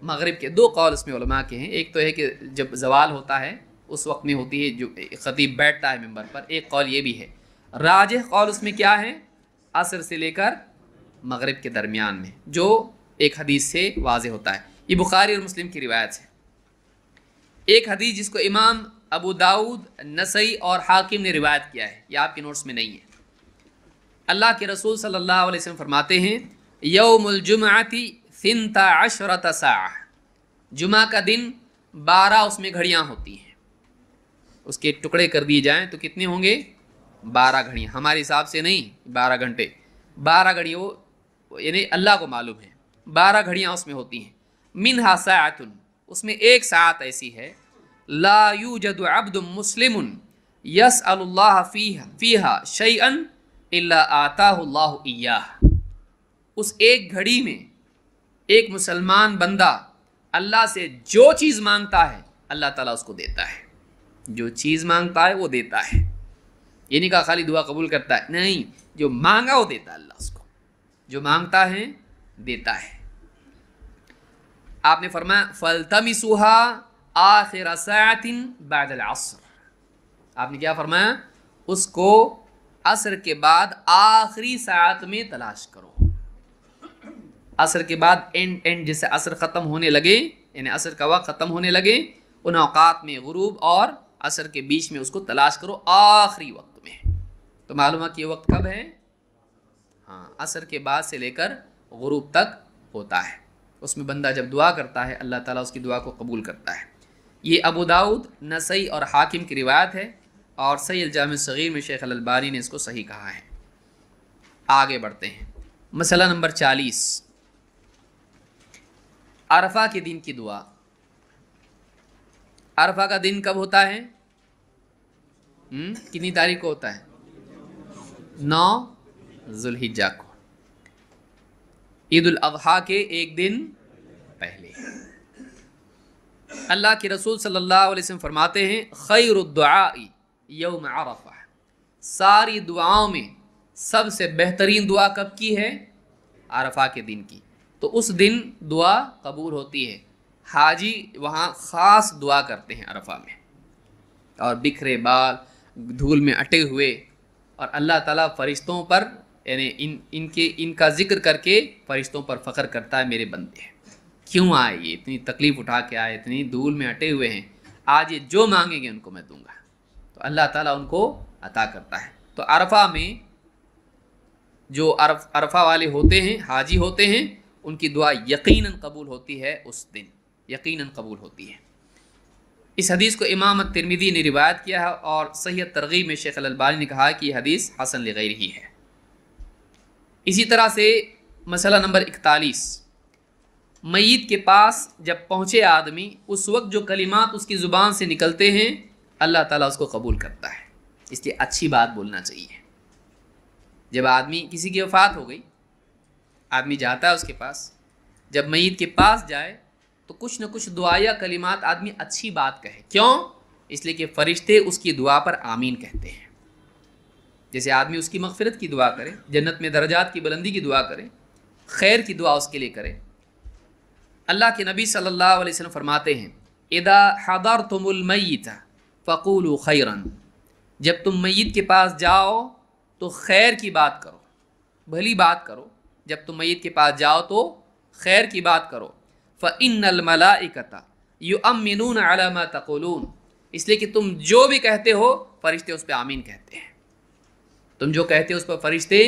مغرب کے دو قول اس میں علماء کے ہیں. ایک تو ہے کہ جب زوال ہوتا ہے اس وقت میں ہوتی ہے، جو خطیب بیٹھتا ہے ممبر پر. ایک قول یہ بھی ہے. راجح قول اس میں کیا ہے؟ عصر سے لے کر مغرب کے درمیان میں، جو ایک حدیث سے واضح ہوتا ہے. یہ بخاری اور مسلم کی روایت ہے. ایک حدیث جس کو امام ابو داؤد، نسائی اور حاکم نے روایت کیا ہے، یہ آپ کے نوٹس میں نہیں ہے. اللہ کے رسول صلی اللہ علیہ وسلم فرماتے ہیں یوم الجمعۃ 12 ساعہ، جمعہ کا دن 12 اس میں گھڑیاں ہوتی ہیں. اس کے ٹکڑے کر دیے جائیں تو کتنے ہوں گے؟ 12 گھڑیاں. ہمارے حساب سے نہیں 12 گھنٹے، 12 گھڑیاں وہ یعنی اللہ کو معلوم ہے. 12 گھڑیاں اس میں ہوتی ہیں. منہا ساعۃ، اس میں ایک ساعت ایسی ہے لا یوجد عبد مسلم یسأل اللہ فیہا شیئا الا آتاہ اللہ ایاہ. اس ایک گھڑی میں ایک مسلمان بندہ اللہ سے جو چیز مانگتا ہے اللہ تعالیٰ اس کو دیتا ہے. جو چیز مانگتا ہے وہ دیتا ہے. یہ نہیں کہا خالی دعا قبول کرتا ہے، نہیں، جو مانگا وہ دیتا ہے اللہ اس کو، جو مانگتا ہے دیتا ہے. آپ نے فرمایا فَالْتَمِسُوهَا آخِرَ سَاعَةٍ بَعْدَ الْعَصْرِ. آپ نے کیا فرمایا؟ اس کو عصر کے بعد آخری ساعت میں تلاش کرو. عصر کے بعد اینڈ جیسے عصر ختم ہونے لگے، یعنی عصر کا وقت ختم ہونے لگے، ان اوقات میں غروب اور عصر کے بیچ میں اس کو تلاش کرو آخری وقت میں. تو معلوم ہے کہ یہ وقت کب ہے؟ ہاں، عصر کے بعد سے لے کر غروب تک ہوتا ہے. اس میں بندہ جب دعا کرتا ہے اللہ تعالیٰ اس کی دعا کو قبول کرتا ہے. یہ ابو داؤد، نسائی اور حاکم کی روایت ہے، اور صحیح الجامع الصغیر میں شیخ الالبانی نے اس کو صحیح کہا ہے. آگے بڑھتے ہیں. مسئلہ نمبر 40، عرفہ کے دن کی دعا. عرفہ کا دن کب ہوتا ہے؟ کتنی تاریخ کو ہوتا ہے؟ 9 ذوالحجہ کو، عید الاضحیٰ کے ایک دن پہلے. اللہ کے رسول صلی اللہ علیہ وسلم فرماتے ہیں خیر الدعاء یوم عرفہ، ساری دعاؤں میں سب سے بہترین دعا کب کی ہے؟ عرفہ کے دن کی. تو اس دن دعا قبول ہوتی ہے. حاجی وہاں خاص دعا کرتے ہیں عرفہ میں، اور بکھرے بال دھول میں اٹے ہوئے، اور اللہ تعالیٰ فرشتوں پر یعنی ان کا ذکر کر کے فرشتوں پر فخر کرتا ہے میرے بندے ہیں، کیوں آئے یہ اتنی تکلیف اٹھا کے آئے، اتنی دھول میں اٹے ہوئے ہیں، آج یہ جو مانگیں گے ان کو میں دوں گا. تو اللہ تعالیٰ ان کو عطا کرتا ہے. تو عرفہ میں جو عرفہ والے ہوتے ہیں، حاجی ہوتے ہیں، ان کی دعا یقیناً قبول ہوتی ہے. اس دن یقیناً قبول ہوتی ہے. اس حدیث کو امام ترمذی نے روایت کیا ہے اور صحیح ترغیب میں شیخ الالبانی نے کہا کہ یہ حدیث حسن لغیرہ ہے۔ اسی طرح سے مسئلہ نمبر 41، میت کے پاس جب پہنچے آدمی، اس وقت جو کلمات اس کی زبان سے نکلتے ہیں اللہ تعالیٰ اس کو قبول کرتا ہے، اس لیے اچھی بات بولنا چاہیے۔ جب آدمی کسی کی وفات ہو گئی، آدمی جاتا ہے اس کے پاس، جب میت کے پاس جائے تو کچھ نہ کچھ دعا یا کلمات آدمی اچھی بات کہے۔ کیوں؟ اس لیے کہ فرشتے اس کی دعا پر آمین کہتے ہیں۔ جیسے آدمی اس کی مغفرت کی دعا کرے، جنت میں درجات کی بلندی کی دعا کرے، خیر کی دعا اس کے لیے کرے۔ اللہ کے نبی صلی اللہ علیہ وسلم فرماتے ہیں اذا حضرتم المیت فقولوا خیرا، جب تم میت کے پاس جاؤ تو خیر کی بات کرو، بھلی بات کرو۔ جب تم میت کے پاس جاؤ تو خیر کی بات کرو۔ فإن الملائکۃ یؤمنون علی ما تقولون، اس لیے کہ تم جو بھی کہتے ہو فرشتے اس پہ آمین کہتے ہیں۔ تم جو کہتے ہو اس پر فرشتے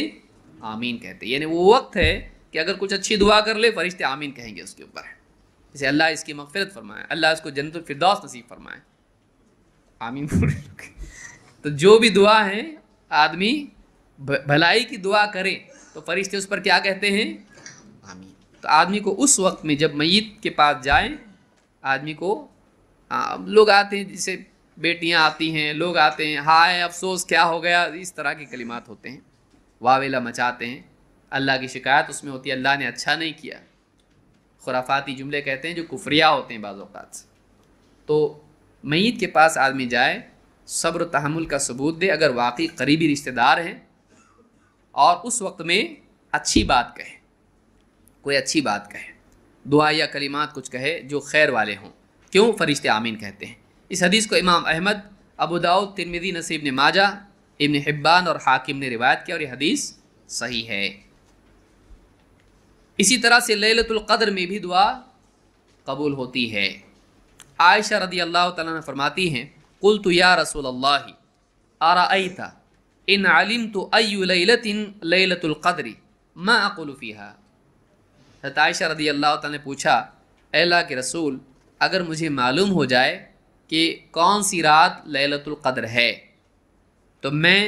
آمین کہتے ہیں، یعنی وہ وقت ہے کہ اگر کچھ اچھی دعا کر لے فرشتے آمین کہیں گے اس کے اوپر۔ جیسے اللہ اس کی مغفرت فرمائے، اللہ اس کو جنت الفردوس نصیب فرمائے، آمین۔ تو جو بھی دعا ہے آدمی بھلائی کی دعا کرے تو فرشتے اس پر کیا کہتے ہیں؟ آمین۔ تو آدمی کو اس وقت میں جب میت کے پاس جائیں، آدمی کو لوگ آتے ہیں، جسے بیٹیاں آتی ہیں، لوگ آتے ہیں، ہائے افسوس کیا ہو گیا، اس طرح کے کلمات ہوتے ہیں، واویلا مچاتے ہیں، اللہ کی شکایت اس میں ہوتی ہے، اللہ نے اچھا نہیں کیا، خرافاتی جملے کہتے ہیں جو کفریہ ہوتے ہیں بعض اوقات سے۔ تو میت کے پاس آدمی جائے، صبر و تحمل کا ثبوت دے اگر واقعی قریبی رشتہ دار ہیں، اور اس وقت میں اچھی بات کہے، کوئی اچھی بات کہے، دعا یا کلمات کچھ کہے جو خیر والے ہوں۔ کیوں؟ فرشتے آمین کہتے ہیں۔ اس حدیث کو امام احمد، ابو داؤد، ترمذی، نسائی، ابن ماجہ، ابن حبان اور حاکم نے روایت کیا اور یہ حدیث صحیح ہے۔ اسی طرح سے لیلۃ القدر میں بھی دعا قبول ہوتی ہے۔ عائشہ رضی اللہ تعالیٰ عنہ فرماتی ہیں قلت یا رسول اللہ ارأیت ان علمت ای لیلۃ لیلۃ القدر ما اقول فیہا۔ حضرت عائشہ رضی اللہ تعالیٰ نے پوچھا، اے اللہ کے رسول، اگر مجھے معلوم ہو جائے کہ کون سی رات لیلۃ القدر ہے تو میں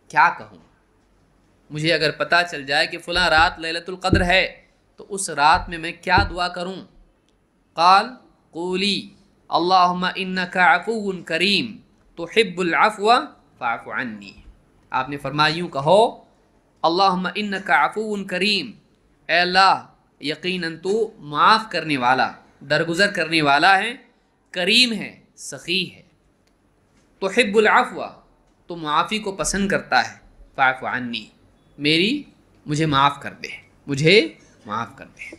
کیا کہوں؟ مجھے اگر پتہ چل جائے کہ فلاں رات لیلۃ القدر ہے تو اس رات میں کیا دعا کروں؟ قال قولی اللہم انک عفو کریم تحب العفو فاعف عنی۔ آپ نے فرمایا یوں کہو، اللہم انک عفو کریم، اے اللہ یقیناً تو معاف کرنے والا، درگزر کرنے والا ہے، کریم ہے، سخی ہے، تحب العفو، تو معافی کو پسند کرتا ہے، فاعف عنی، مجھے معاف کر دے، مجھے معاف کر دے۔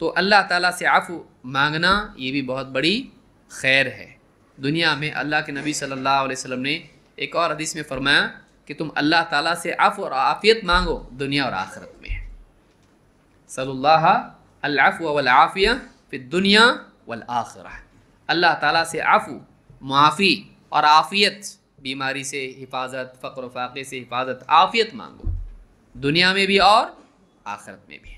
تو اللہ تعالیٰ سے عفو مانگنا یہ بھی بہت بڑی خیر ہے۔ دنیا میں اللہ کے نبی صلی اللہ علیہ وسلم نے ایک اور حدیث میں فرمایا کہ تم اللہ تعالیٰ سے عفو اور عافیت مانگو دنیا اور آخرت میں۔ صلی اللہ العفو والعافیہ فی الدنیا والآخرہ، اللہ تعالیٰ سے عفو، معافی اور عافیت، بیماری سے حفاظت، فقر و فاقے سے حفاظت، عافیت مانگو دنیا میں بھی اور آخرت میں بھی۔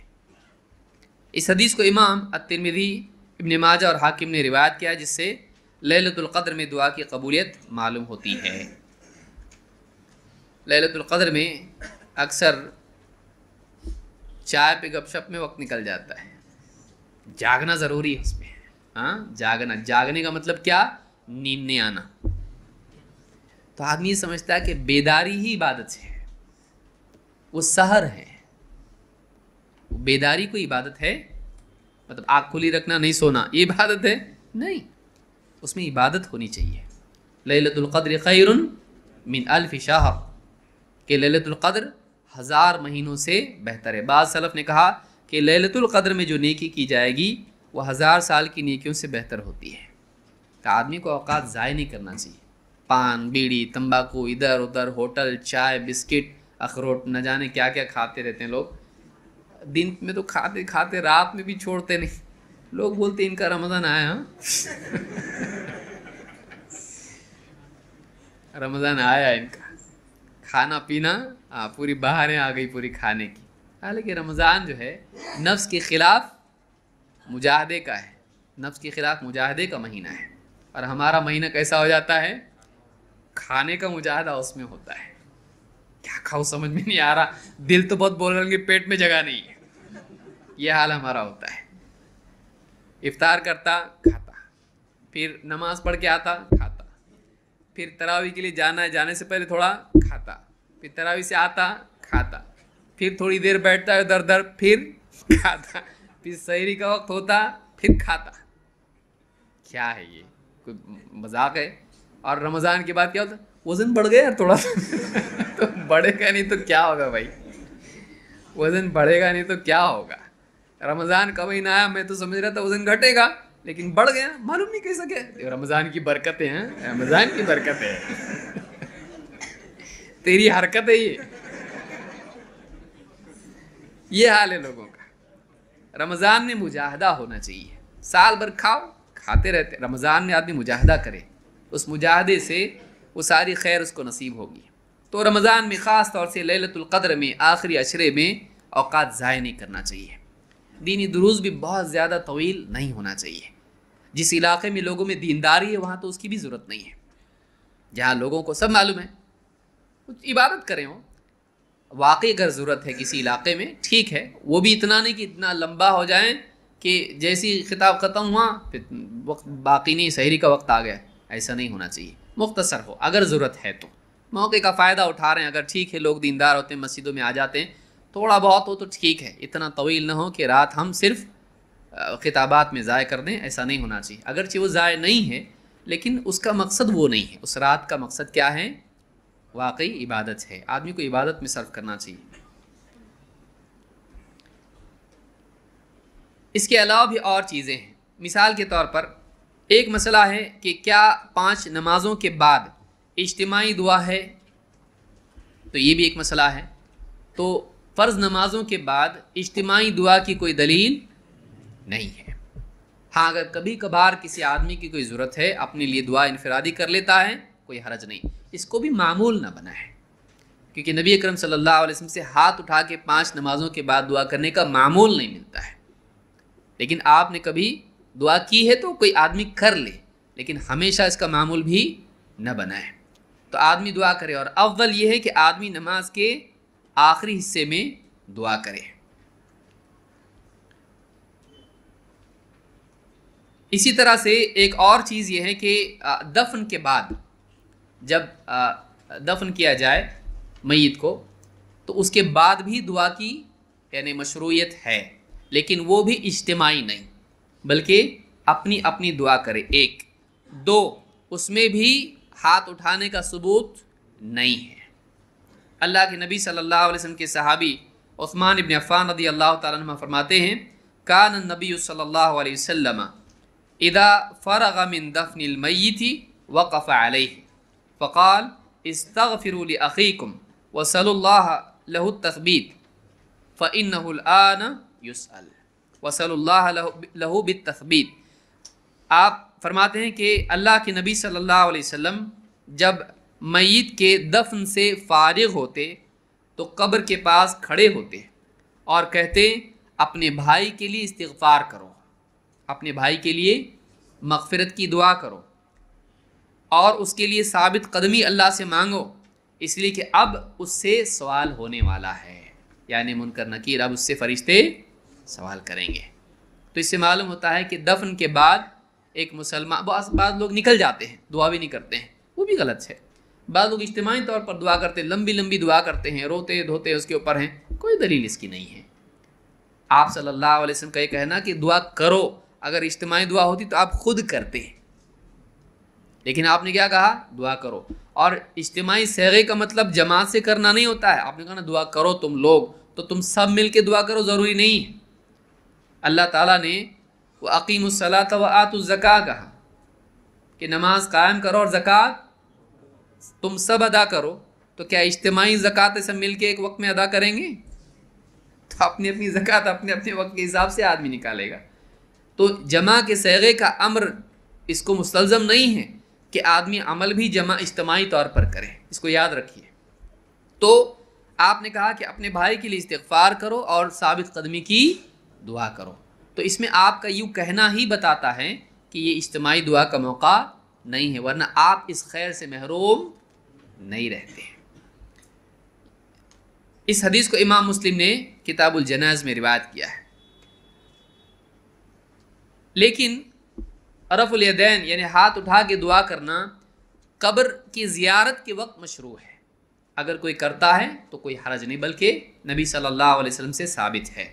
اس حدیث کو امام الترمذی، ابن ماجہ اور حاکم نے روایت کیا، جس سے لیلۃ القدر میں دعا کی قبولیت معلوم ہوتی ہے۔ لیلۃ القدر میں اکثر چائے پہ گپ شپ میں وقت نکل جاتا ہے، جاگنا ضروری ہے اس میں۔ جاگنے کا مطلب کیا؟ نیند نہیں آنا۔ تو آدمی یہ سمجھتا ہے کہ بیداری ہی عبادت ہے، وہ سحر ہے، بیداری کوئی عبادت ہے؟ مطلب آنکھ کھلی رکھنا، نہیں سونا، یہ عبادت ہے؟ نہیں، اس میں عبادت ہونی چاہیے۔ لیلۃ القدر خیر من الف شہر، کہ لیلۃ القدر 1000 مہینوں سے بہتر ہے۔ بعض سلف نے کہا کہ لیلۃ القدر میں جو نیکی کی جائے گی وہ 1000 سال کی نیکیوں سے بہتر ہوتی ہے۔ کہ آدمی کو اوقات ضائع نہیں کرنا چاہیے، پان، بیڑی، تمباکو، ادھر ادھر، ہوٹل، چائے، بسکٹ، اخروٹ، نہ جانے کیا کیا کھاتے رہتے ہیں لوگ۔ دن میں تو کھاتے کھاتے رات میں بھی چھوڑتے نہیں، لوگ بولتے ہیں ان کا رمضان آیا، رمضان آیا ان کا، کھانا پینا پوری بہاریں آ گئی پوری کھانے کی۔ حالانکہ رمضان جو ہے نفس کے خلاف مجاہدے کا ہے، نفس کے خلاف مجاہدے کا مہینہ ہے۔ اور ہمارا مہینہ کیسا ہو جاتا ہے؟ کھانے کا مجاہدہ اس میں ہوتا ہے، کیا کھاؤ سمجھ میں نہیں آ رہا، دل تو بہت بول رہے ہیں، پیٹ میں جگہ نہیں ہے، یہ حال ہمارا ہوتا ہے۔ افطار کرتا، کھاتا، پھر نماز پڑھ کے آتا، کھاتا، پھر تراویح کے لیے جانا ہے، جانے سے پہلے تھوڑا کھاتا، پھر تراویح سے آتا، کھاتا، پھر تھوڑی دیر بیٹھتا ہے ادھر ادھر، پھر کھاتا، پھر سحری کا وقت ہوتا، پھر کھاتا۔ کیا ہے یہ؟ کوئی مذاق ہے؟ اور رمضان کے بعد کیا ہوتا؟ وزن بڑھ گیا تھوڑا سا تو بڑھے گا نہیں تو کیا ہوگا بھائی؟ وزن بڑھے گا نہیں تو کیا ہوگا؟ رمضان کا مہینہ آیا، میں تو سمجھ رہا تھا وزن گھٹے گا، لیکن بڑھ گیا، معلوم نہیں کیسا کیا۔ رمضان کی برکتیں ہیں، رمضان کی برکتیں ہیں، تیری حرکت ہے یہ حال ہے لوگوں کا۔ رمضان میں مجاہدہ ہونا چاہیے، سال بھر کھاؤ، کھاتے رہتے، رمضان میں آدمی مجاہدہ کرے، اس مجاہدے سے وہ ساری خیر اس کو نصیب ہوگی۔ تو رمضان میں خاص طور سے لیلۃ القدر میں، آخری عشرے میں اوقات ضائع نہیں کرنا چاہیے۔ دینی دروس بھی بہت زیادہ طویل نہیں ہونا چاہیے۔ جس علاقے میں لوگوں میں دینداری ہے وہاں تو اس کی بھی ضرورت نہیں ہے، جہاں لوگوں کو سب معلوم ہے کچھ عبادت کریں ہو، واقعی اگر ضرورت ہے کسی علاقے میں ٹھیک ہے، وہ بھی اتنا نہیں کہ اتنا لمبا ہو جائیں کہ جیسی خطاب ختم ہوا پھر وقت باقی نہیں، سحری کا وقت آ گیا، ایسا نہیں ہونا چاہیے، مختصر ہو اگر ضرورت ہے تو۔ موقع کا فائدہ اٹھا رہے ہیں اگر ٹھیک ہے، لوگ دیندار ہوتے ہیں، مسجدوں میں آ جاتے ہیں، تھوڑا بہت ہو تو ٹھیک ہے، اتنا طویل نہ ہو کہ رات ہم صرف خطابات میں ضائع کر دیں، ایسا نہیں ہونا چاہیے۔ اگرچہ وہ ضائع نہیں ہے لیکن اس کا مقصد وہ نہیں ہے، اس رات کا مقصد کیا ہے؟ واقعی عبادت ہے، آدمی کو عبادت میں صرف کرنا چاہیے۔ اس کے علاوہ بھی اور چیزیں ہیں، مثال کے طور پر ایک مسئلہ ہے کہ کیا 5 نمازوں کے بعد اجتماعی دعا ہے؟ تو یہ بھی ایک مسئلہ ہے۔ تو فرض نمازوں کے بعد اجتماعی دعا کی کوئی دلیل نہیں ہے۔ ہاں اگر کبھی کبھار کسی آدمی کی کوئی ضرورت ہے، اپنے لیے دعا انفرادی کر لیتا ہے، کوئی حرج نہیں، اس کو بھی معمول نہ بنا ہے، کیونکہ نبی اکرم صلی اللہ علیہ وسلم سے ہاتھ اٹھا کے 5 نمازوں کے بعد دعا کرنے کا معمول نہیں ملتا ہے۔ لیکن آپ نے کبھی دعا کی ہے تو کوئی آدمی کر لے، لیکن ہمیشہ اس کا معمول بھی نہ بنا ہے۔ تو آدمی دعا کرے، اور افضل یہ ہے کہ آدمی نماز کے آخری حصے میں دعا کرے۔ اسی طرح سے ایک اور چیز یہ ہے کہ دفن کے بعد جب دفن کیا جائے میت کو تو اس کے بعد بھی دعا کی یعنی مشروعیت ہے، لیکن وہ بھی اجتماعی نہیں بلکہ اپنی اپنی دعا کرے۔ 1 2 اس میں بھی ہاتھ اٹھانے کا ثبوت نہیں ہے۔ اللہ کے نبی صلی اللہ علیہ وسلم کے صحابی عثمان ابن عفان رضی اللہ تعالیٰ عنہ فرماتے ہیں، کان النبی صلی اللہ علیہ وسلم اذا فرغ من دفن المیت وقف علیہ فقال استغفروا لأخیکم وصلوا اللہ له التثبیت فإنه الآن يسأل وصلوا اللہ له بالتثبیت۔ آپ فرماتے ہیں کہ اللہ کے نبی صلی اللہ علیہ وسلم جب میت کے دفن سے فارغ ہوتے تو قبر کے پاس کھڑے ہوتے اور کہتے اپنے بھائی کے لیے استغفار کرو، اپنے بھائی کے لیے مغفرت کی دعا کرو، اور اس کے لیے ثابت قدمی اللہ سے مانگو، اس لیے کہ اب اس سے سوال ہونے والا ہے، یعنی منکر نکیر، اب اس سے فرشتے سوال کریں گے۔ تو اس سے معلوم ہوتا ہے کہ دفن کے بعد ایک مسلمان، بعض لوگ نکل جاتے ہیں، دعا بھی نہیں کرتے ہیں، وہ بھی غلط ہے۔ بعض لوگ اجتماعی طور پر دعا کرتے ہیں، لمبی لمبی دعا کرتے ہیں، روتے دھوتے اس کے اوپر ہیں، کوئی دلیل اس کی نہیں ہے۔ آپ صلی اللہ علیہ وسلم کا یہ کہنا کہ دعا کرو، اگر اجتماعی دعا ہوتی تو آپ خود کرتے، لیکن آپ نے کیا کہا؟ دعا کرو۔ اور اجتماعی صیغے کا مطلب جماعت سے کرنا نہیں ہوتا ہے، آپ نے کہا نا دعا کرو تم لوگ، تو تم سب مل کے دعا کرو ضروری نہیں ہے۔ اللہ تعالیٰ نے وَأَقِيمُوا الصَّلَاةَ وَآتُوا الزَّكَاةَ کہا کہ نماز قائم کرو اور زکوٰۃ تم سب ادا کرو، تو کیا اجتماعی زکوٰۃ سب مل کے ایک وقت میں ادا کریں گے؟ تو اپنی اپنی زکوٰۃ اپنے اپنے وقت کے حساب سے آدمی نکالے گا۔ تو جمع کے صیغے کا امر اس کو مستلزم نہیں ہے کہ آدمی عمل بھی جمع اجتماعی طور پر کرے، اس کو یاد رکھیے۔ تو آپ نے کہا کہ اپنے بھائی کے لیے استغفار کرو اور ثابت قدمی کی دعا کرو، تو اس میں آپ کا یوں کہنا ہی بتاتا ہے کہ یہ اجتماعی دعا کا موقع نہیں ہے، ورنہ آپ اس خیر سے محروم نہیں رہتے ہیں۔ اس حدیث کو امام مسلم نے کتاب الجنائز میں روایت کیا ہے۔ لیکن رفع الیدین یعنی ہاتھ اٹھا کے دعا کرنا قبر کی زیارت کے وقت مشروع ہے، اگر کوئی کرتا ہے تو کوئی حرج نہیں، بلکہ نبی صلی اللہ علیہ وسلم سے ثابت ہے،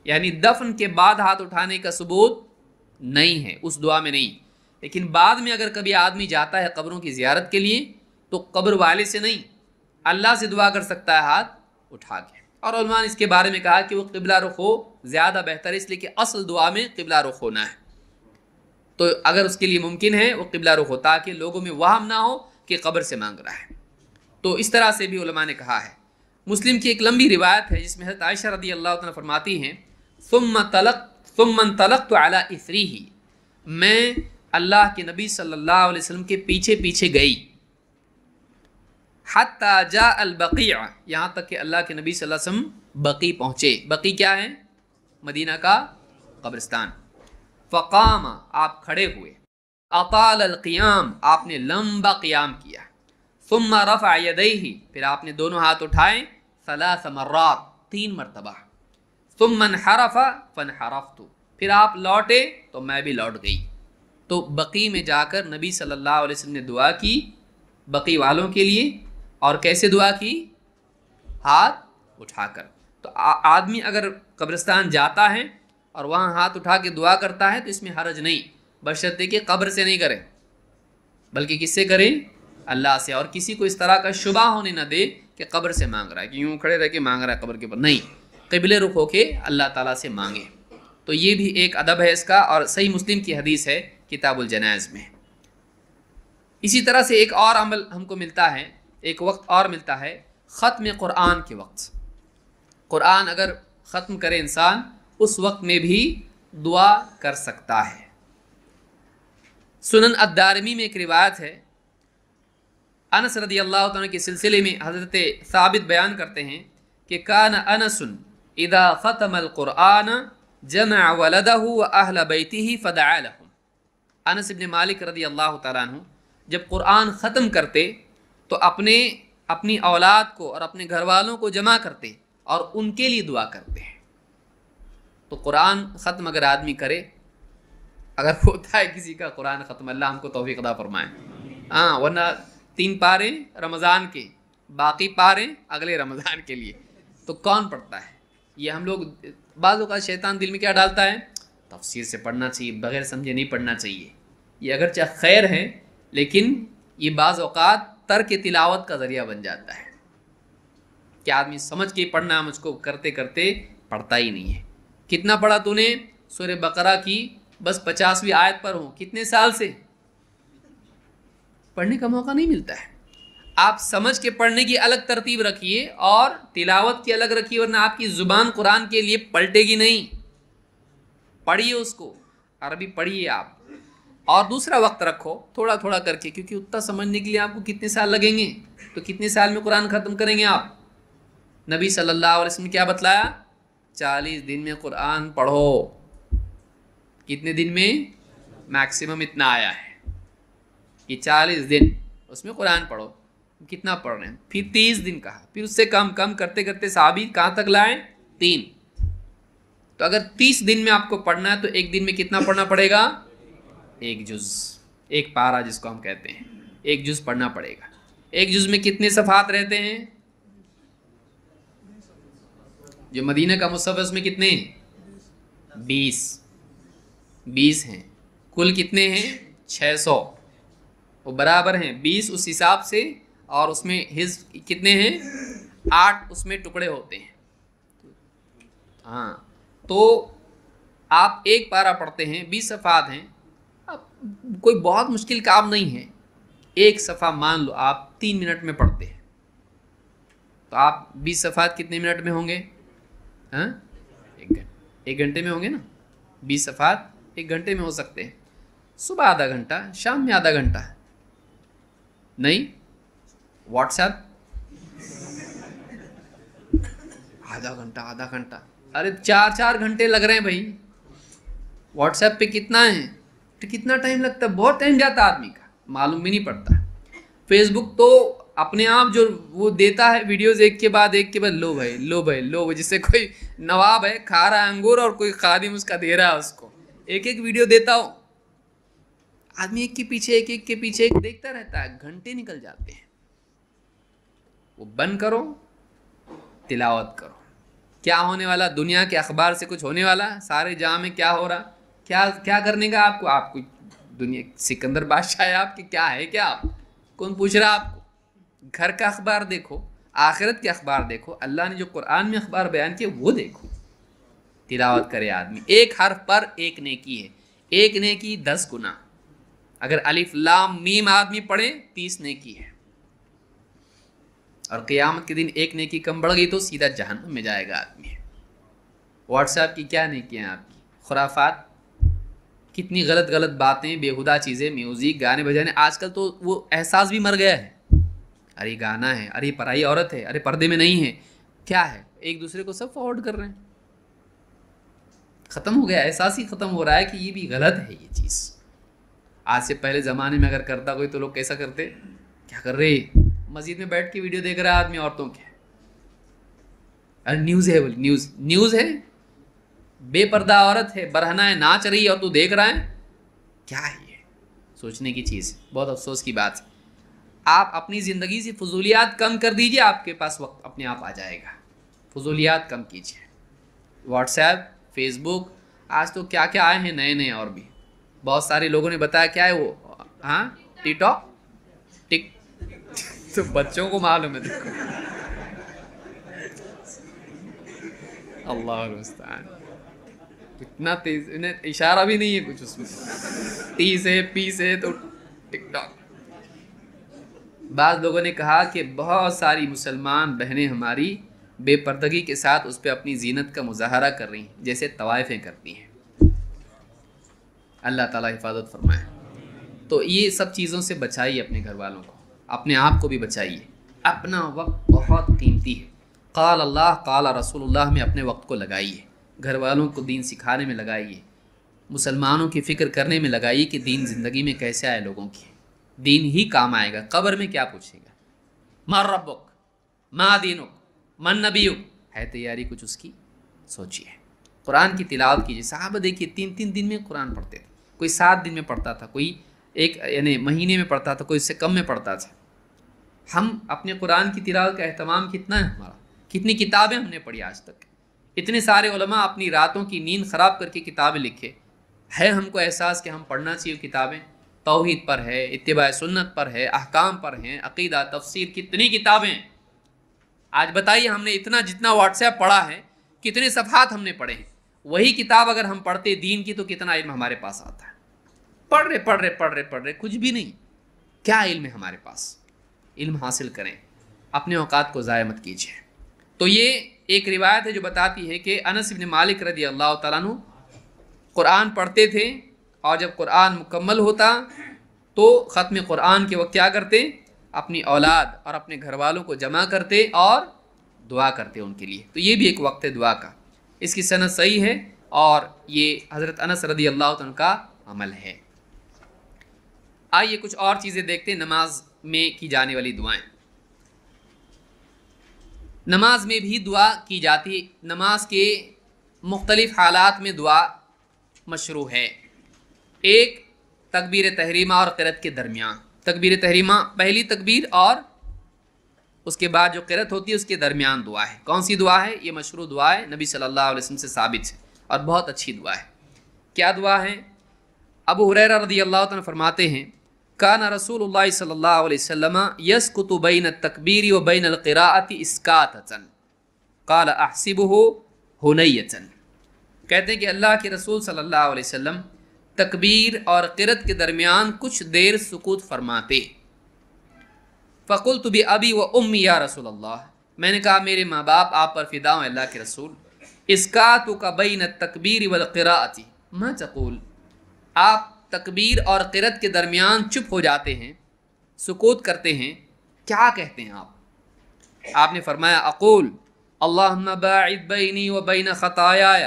یعنی دفن کے بعد ہاتھ اٹھانے کا ثبوت نہیں ہے اس دعا میں نہیں، لیکن بعد میں اگر کبھی آدمی جاتا ہے قبروں کی زیارت کے لیے تو قبر والے سے نہیں، اللہ سے دعا کر سکتا ہے ہاتھ اٹھا کے۔ اور علماء نے اس کے بارے میں کہا کہ وہ قبلہ رخ ہو زیادہ بہتر ہے، اس لیے کہ اصل دعا میں قبلہ رخ ہونا ہے، تو اگر اس کے لیے ممکن ہے وہ قبلہ رخ ہو تاکہ لوگوں میں وہم نہ ہو کہ قبر سے مانگ رہا ہے۔ تو اس طرح سے بھی علماء نے کہا ہے۔ مسلم کی ایک لمبی روایت ہے جس میں حضرت عائشہ رضی اللہ عنہ فرماتی ہیں ثم انطلقت علی اثریہ، میں اللہ کے نبی صلی اللہ علیہ وسلم کے پیچھے پیچھے گئی، حتی جاء البقیع، یہاں تک کہ اللہ کے نبی صلی اللہ علیہ وسلم بقیع پہنچے۔ بقیع کیا ہے؟ مدینہ کا قبرستان۔ فقام، آپ کھڑے ہوئے، اطال القیام، آپ نے لمبا قیام کیا، ثم رفع یدیہ، پھر آپ نے دونوں ہاتھ اٹھائے، 3 مرات، 3 مرتبہ، ثم انحرف فانحرفت، پھر آپ لوٹے تو میں بھی لوٹ گئی۔ تو بقیع میں جا کر نبی صلی اللہ علیہ وسلم نے دعا کی بقیع والوں کے لیے، اور کیسے دعا کی؟ ہاتھ اٹھا کر۔ تو آدمی اگر قبرستان جاتا ہے اور وہاں ہاتھ اٹھا کے دعا کرتا ہے تو اس میں حرج نہیں، بشرطے کہ قبر سے نہیں کرے، بلکہ کس سے کرے؟ اللہ سے، اور کسی کو اس طرح کا شبہ ہونے نہ دے کہ قبر سے مانگ رہا ہے، کہ یوں کھڑے رہ کے مانگ رہا ہے قبر کے اوپر، نہیں، قبلے رخ ہو کے اللہ تعالیٰ سے مانگے۔ تو یہ بھی ایک ادب ہے اس کا، اور صحیح مسلم کی حدیث ہے کتاب الجنائز میں۔ اسی طرح سے ایک اور عمل ہم کو ملتا ہے، ایک وقت اور ملتا ہے، ختم قرآن کے وقت۔ قرآن اگر ختم کرے انسان اس وقت میں بھی دعا کر سکتا ہے۔ سنن الدارمی میں ایک روایت ہے، انس رضی اللہ عنہ کے سلسلے میں حضرت ثابت بیان کرتے ہیں کہ کان انس اذا ختم القرآن جمع ولدہ واہل بیتہ فدعا لهم۔ انس بن مالک رضی اللہ تعالیٰ عنہ جب قرآن ختم کرتے تو اپنی اولاد کو اور اپنے گھر والوں کو جمع کرتے اور ان کے لیے دعا کرتے ہیں۔ تو قرآن ختم اگر آدمی کرے، اگر ہوتا ہے کسی کا قرآن ختم، اللہ ہم کو توفیق عطا فرمائے، ورنہ 3 پارے رمضان کے، باقی پارے اگلے رمضان کے لیے، تو کون پڑھتا ہے؟ یہ ہم لوگ بعض اوقات شیطان دل میں کیا ڈالتا ہے؟ تفسیر سے پڑھنا چاہیے، بغیر سمجھے نہیں پڑھنا چاہیے۔ یہ اگرچہ خیر ہے لیکن یہ بعض اوقات ترک تلاوت کا ذریعہ بن جاتا ہے کہ آدمی سمجھ کے پڑھنا، مجھ کو کرتے کرتے پڑھتا ہی نہیں ہے۔ کتنا پڑھا تو نے؟ سورہ بقرہ کی بس 50ویں آیت پر ہوں، کتنے سال سے؟ پڑھنے کا موقع نہیں ملتا ہے۔ آپ سمجھ کے پڑھنے کی الگ ترتیب رکھیے اور تلاوت کی الگ رکھیے، ورنہ آپ کی زبان قرآن کے لیے پلٹے گی نہیں۔ پڑھیے اس کو، عربی پڑھیے آپ، اور دوسرا وقت رکھو تھوڑا تھوڑا کر کے، کیونکہ اتنا سمجھنے کے لیے آپ کو کتنے سال لگیں گے، تو کتنے سال میں قرآن ختم کریں گے آپ؟ نبی صلی اللہ علیہ وسلم نے کیا بتلایا؟ 40 دن میں قرآن پڑھو۔ کتنے دن میں؟ میکسیمم اتنا آیا ہے کہ 40 دن اس میں قرآن پڑھو۔ کتنا پڑھ رہے ہیں؟ پھر 30 دن کہا، پھر اس سے کم کم کرتے کرتے صحابی کہاں تک لائیں؟ 3۔ تو اگر 30 دن میں آپ کو پڑھنا ہے تو ایک دن میں کتنا پڑھنا پڑے گا؟ 1 جز، 1 پارہ جس کو ہم کہتے ہیں، 1 جز پڑھنا پڑے گا۔ 1 جز میں کتنے صفحات رہتے ہیں؟ جو مدینہ کا مصحف ہے اس میں کتنے ہیں؟ 20 ہیں۔ کل کتنے ہیں؟ 600۔ وہ برابر ہیں 20 اس حساب سے، اور اس میں حزب کتنے ہیں؟ 8 اس میں ٹکڑے ہوتے ہیں۔ تو آپ 1 پارہ پڑھتے ہیں، 20 صفحات ہیں، اب کوئی بہت مشکل کام نہیں ہے۔ 1 صفحہ مان لو آپ 3 منٹ میں پڑھتے ہیں، تو آپ 20 صفحات کتنے منٹ میں ہوں گے؟ 1 گھنٹے میں ہوں گے نا۔ 20 صفحات 1 گھنٹے میں ہو سکتے ہیں، صبح آدھا گھنٹہ، شام میں آدھا گھنٹہ، نہیں واٹس ایپ آدھا گھنٹہ، ارے 4 گھنٹے لگ رہے ہیں بھائی۔ واٹس ایپ پہ کتنا ہے؟ تو کتنا ٹائم لگتا ہے؟ بہت ٹائم جاتا ہے آدمی کا۔ معلوم بھی نہیں پڑتا. فیس بک تو اپنے آپ جو وہ دیتا ہے ویڈیوز ایک کے بعد لو بھائی لو بھائی لو بھائی، جس سے کوئی نواب ہے کھا رہا ہے انگور اور کوئی خادم اس کا دے رہا ہے اس کو، ایک ایک ویڈیو دیتا ہو. آدمی ایک کے پیچھے ایک دیکھتا رہتا ہے، گھنٹے نکل جاتے ہیں. وہ بند کرو، تلاوت کرو. کیا ہونے والا؟ دنیا کے اخبار سے کچھ ہونے والا؟ سارے جہاں میں کیا ہو رہا؟ کیا کرنے کا آپ کو دنیا سکندر بادشاہ ہے آپ کے؟ کیا ہے کیا آپ؟ کون پوچھ رہا آپ کو؟ گھر کا اخبار دیکھو، آخرت کے اخبار دیکھو، اللہ نے جو قرآن میں اخبار بیان کیے وہ دیکھو. تلاوت کرے آدمی، ایک حرف پر ایک نیکی ہے، ایک نیکی 10 گنا. اگر الف لام میم آدمی پڑھے 30 نیکی ہے. اور قیامت کے دن ایک نیکی کم بڑھ گئی تو سیدھا جہنم میں جائے گا آدمی. واٹس ایپ کی کیا نیکی ہیں آپ کی؟ خرافات، کتنی غلط باتیں، بےہودہ چیزیں، میوزک، گانے بجانے. آج کل تو وہ احساس بھی مر گیا ہے. ارے گانا ہے، ارے پرائی عورت ہے، ارے پردے میں نہیں ہے، کیا ہے؟ ایک دوسرے کو سب فارورڈ کر رہے ہیں. ختم ہو گیا، احساس ہی ختم ہو رہا ہے کہ یہ بھی غلط ہے یہ چیز. آج سے پہلے زمانے میں اگر کرتا کوئی تو لوگ کیسا کرتے؟ کیا کر رہے؟ مسجد میں بیٹھ کے ویڈیو دیکھ رہا ہے آدمی عورتوں کے. ارے نیوز ہے، بول نیوز ہے، بے پردہ عورت ہے، برہنہ ہے، ناچ رہی ہے اور تو دیکھ رہا ہے. کیا ہے یہ؟ سوچنے کی چیز ہے، بہت افسوس کی بات ہے. آپ اپنی زندگی سے فضولیات کم کر دیجئے، آپ کے پاس وقت اپنے آپ آ جائے گا. فضولیات کم کیجئے. واٹس ایپ، فیس بک، آج تو کیا کیا آئے ہیں نئے اور بھی بہت سارے لوگوں نے بتایا. کیا ہے وہ؟ ہاں ٹک ٹاک، ٹک تو بچوں کو معلوم ہے. دیکھو اللہ المستعان، اتنا تیز، انہیں اشارہ بھی نہیں ہے کچھ اس میں. ٹی سے پی سے تو ٹک ٹاک. بعض لوگوں نے کہا کہ بہت ساری مسلمان بہنیں ہماری بے پردگی کے ساتھ اس پہ اپنی زینت کا مظاہرہ کر رہی ہیں، جیسے طوائفیں کرتی ہیں. اللہ تعالیٰ حفاظت فرمائے. تو یہ سب چیزوں سے بچائیے اپنے گھر والوں کو، اپنے آپ کو بھی بچائیے. اپنا وقت بہت قیمتی ہے. قال اللہ قال رسول اللہ میں اپنے وقت کو لگائیے. گھر والوں کو دین سکھانے میں لگائیے، مسلمانوں کی فکر کرنے میں لگائیے کہ دین زندگی میں کیسے آئے لوگوں کی. دین ہی کام آئے گا. قبر میں کیا پوچھے گا؟ ما ربک، ما دینک، من نبیک، ہے تیاری کچھ اس کی؟ سوچیے. قرآن کی تلاوت کیجیے. صحابہ دیکھیے 3 دن میں قرآن پڑھتے تھے، کوئی 7 دن میں پڑھتا تھا، کوئی ایک یعنی مہینے میں پڑھتا تھا، کوئی اس سے کم میں پڑھتا تھا. ہم اپنے قرآن کی تلاوت کا اہتمام کتنا ہے ہمارا؟ کتنی کتابیں ہم نے پڑھی آج تک؟ اتنے سارے علماء اپنی راتوں کی نیند خراب کر کے کتابیں لکھے. ہے ہم کو احساس کہ ہم پڑھنا چاہیے کتابیں؟ توحید پر ہے، اتباع سنت پر ہے، احکام پر ہیں، عقیدہ، تفسیر، کتنی کتابیں. آج بتائیے ہم نے اتنا جتنا واٹس ایپ پڑھا ہے، کتنے صفحات ہم نے پڑھے ہیں؟ وہی کتاب اگر ہم پڑھتے دین کی تو کتنا علم ہمارے پاس آتا ہے. پڑھ رہے کچھ بھی نہیں. کیا علم ہے ہمارے پاس؟ علم حاصل کریں، اپنے اوقات کو ضائع مت کیجیے. تو یہ ایک روایت ہے جو بتاتی ہے کہ انس بن مالک رضی اللہ تعالیٰ عنہ قرآن پڑھتے تھے، اور جب قرآن مکمل ہوتا تو ختم قرآن کے وقت کیا کرتے؟ اپنی اولاد اور اپنے گھر والوں کو جمع کرتے اور دعا کرتے ان کے لیے. تو یہ بھی ایک وقت ہے دعا کا. اس کی سند صحیح ہے اور یہ حضرت انس رضی اللہ عنہ کا عمل ہے. آئیے کچھ اور چیزیں دیکھتے ہیں. نماز میں کی جانے والی دعائیں. نماز میں بھی دعا کی جاتی. نماز کے مختلف حالات میں دعا مشروع ہے. ایک تکبیر تحریمہ اور قرأت کے درمیان. تکبیر تحریمہ پہلی تکبیر اور اس کے بعد جو قرأت ہوتی ہے اس کے درمیان دعا ہے. کون سی دعا ہے؟ یہ مشروع دعا ہے، نبی صلی اللہ علیہ وسلم سے ثابت ہے اور بہت اچھی دعا ہے. کیا دعا ہے؟ ابو ہریرہ رضی اللہ عنہ فرماتے ہیں کان رسول اللہ صلی اللہ علیہ وسلم یسکت بین التکبیر و بین القراءۃ اسکاتۃ قال احسبہ ہنیۃ. کہتے ہیں کہ اللہ کے رسول صلی اللہ علیہ وسلم تکبیر اور قرأت کے درمیان کچھ دیر سکوت فرماتے. فقلت بأبی و امی یا رسول اللہ، میں نے کہا میرے ماں باپ آپ پر فدا ہوں اللہ کے رسول. اسکاتک بین التکبیر والقراءۃ ما تقول، آپ تکبیر اور قرأت کے درمیان چپ ہو جاتے ہیں، سکوت کرتے ہیں، کیا کہتے ہیں آپ؟ آپ نے فرمایا اقول اللہم باعد بینی و بین خطایای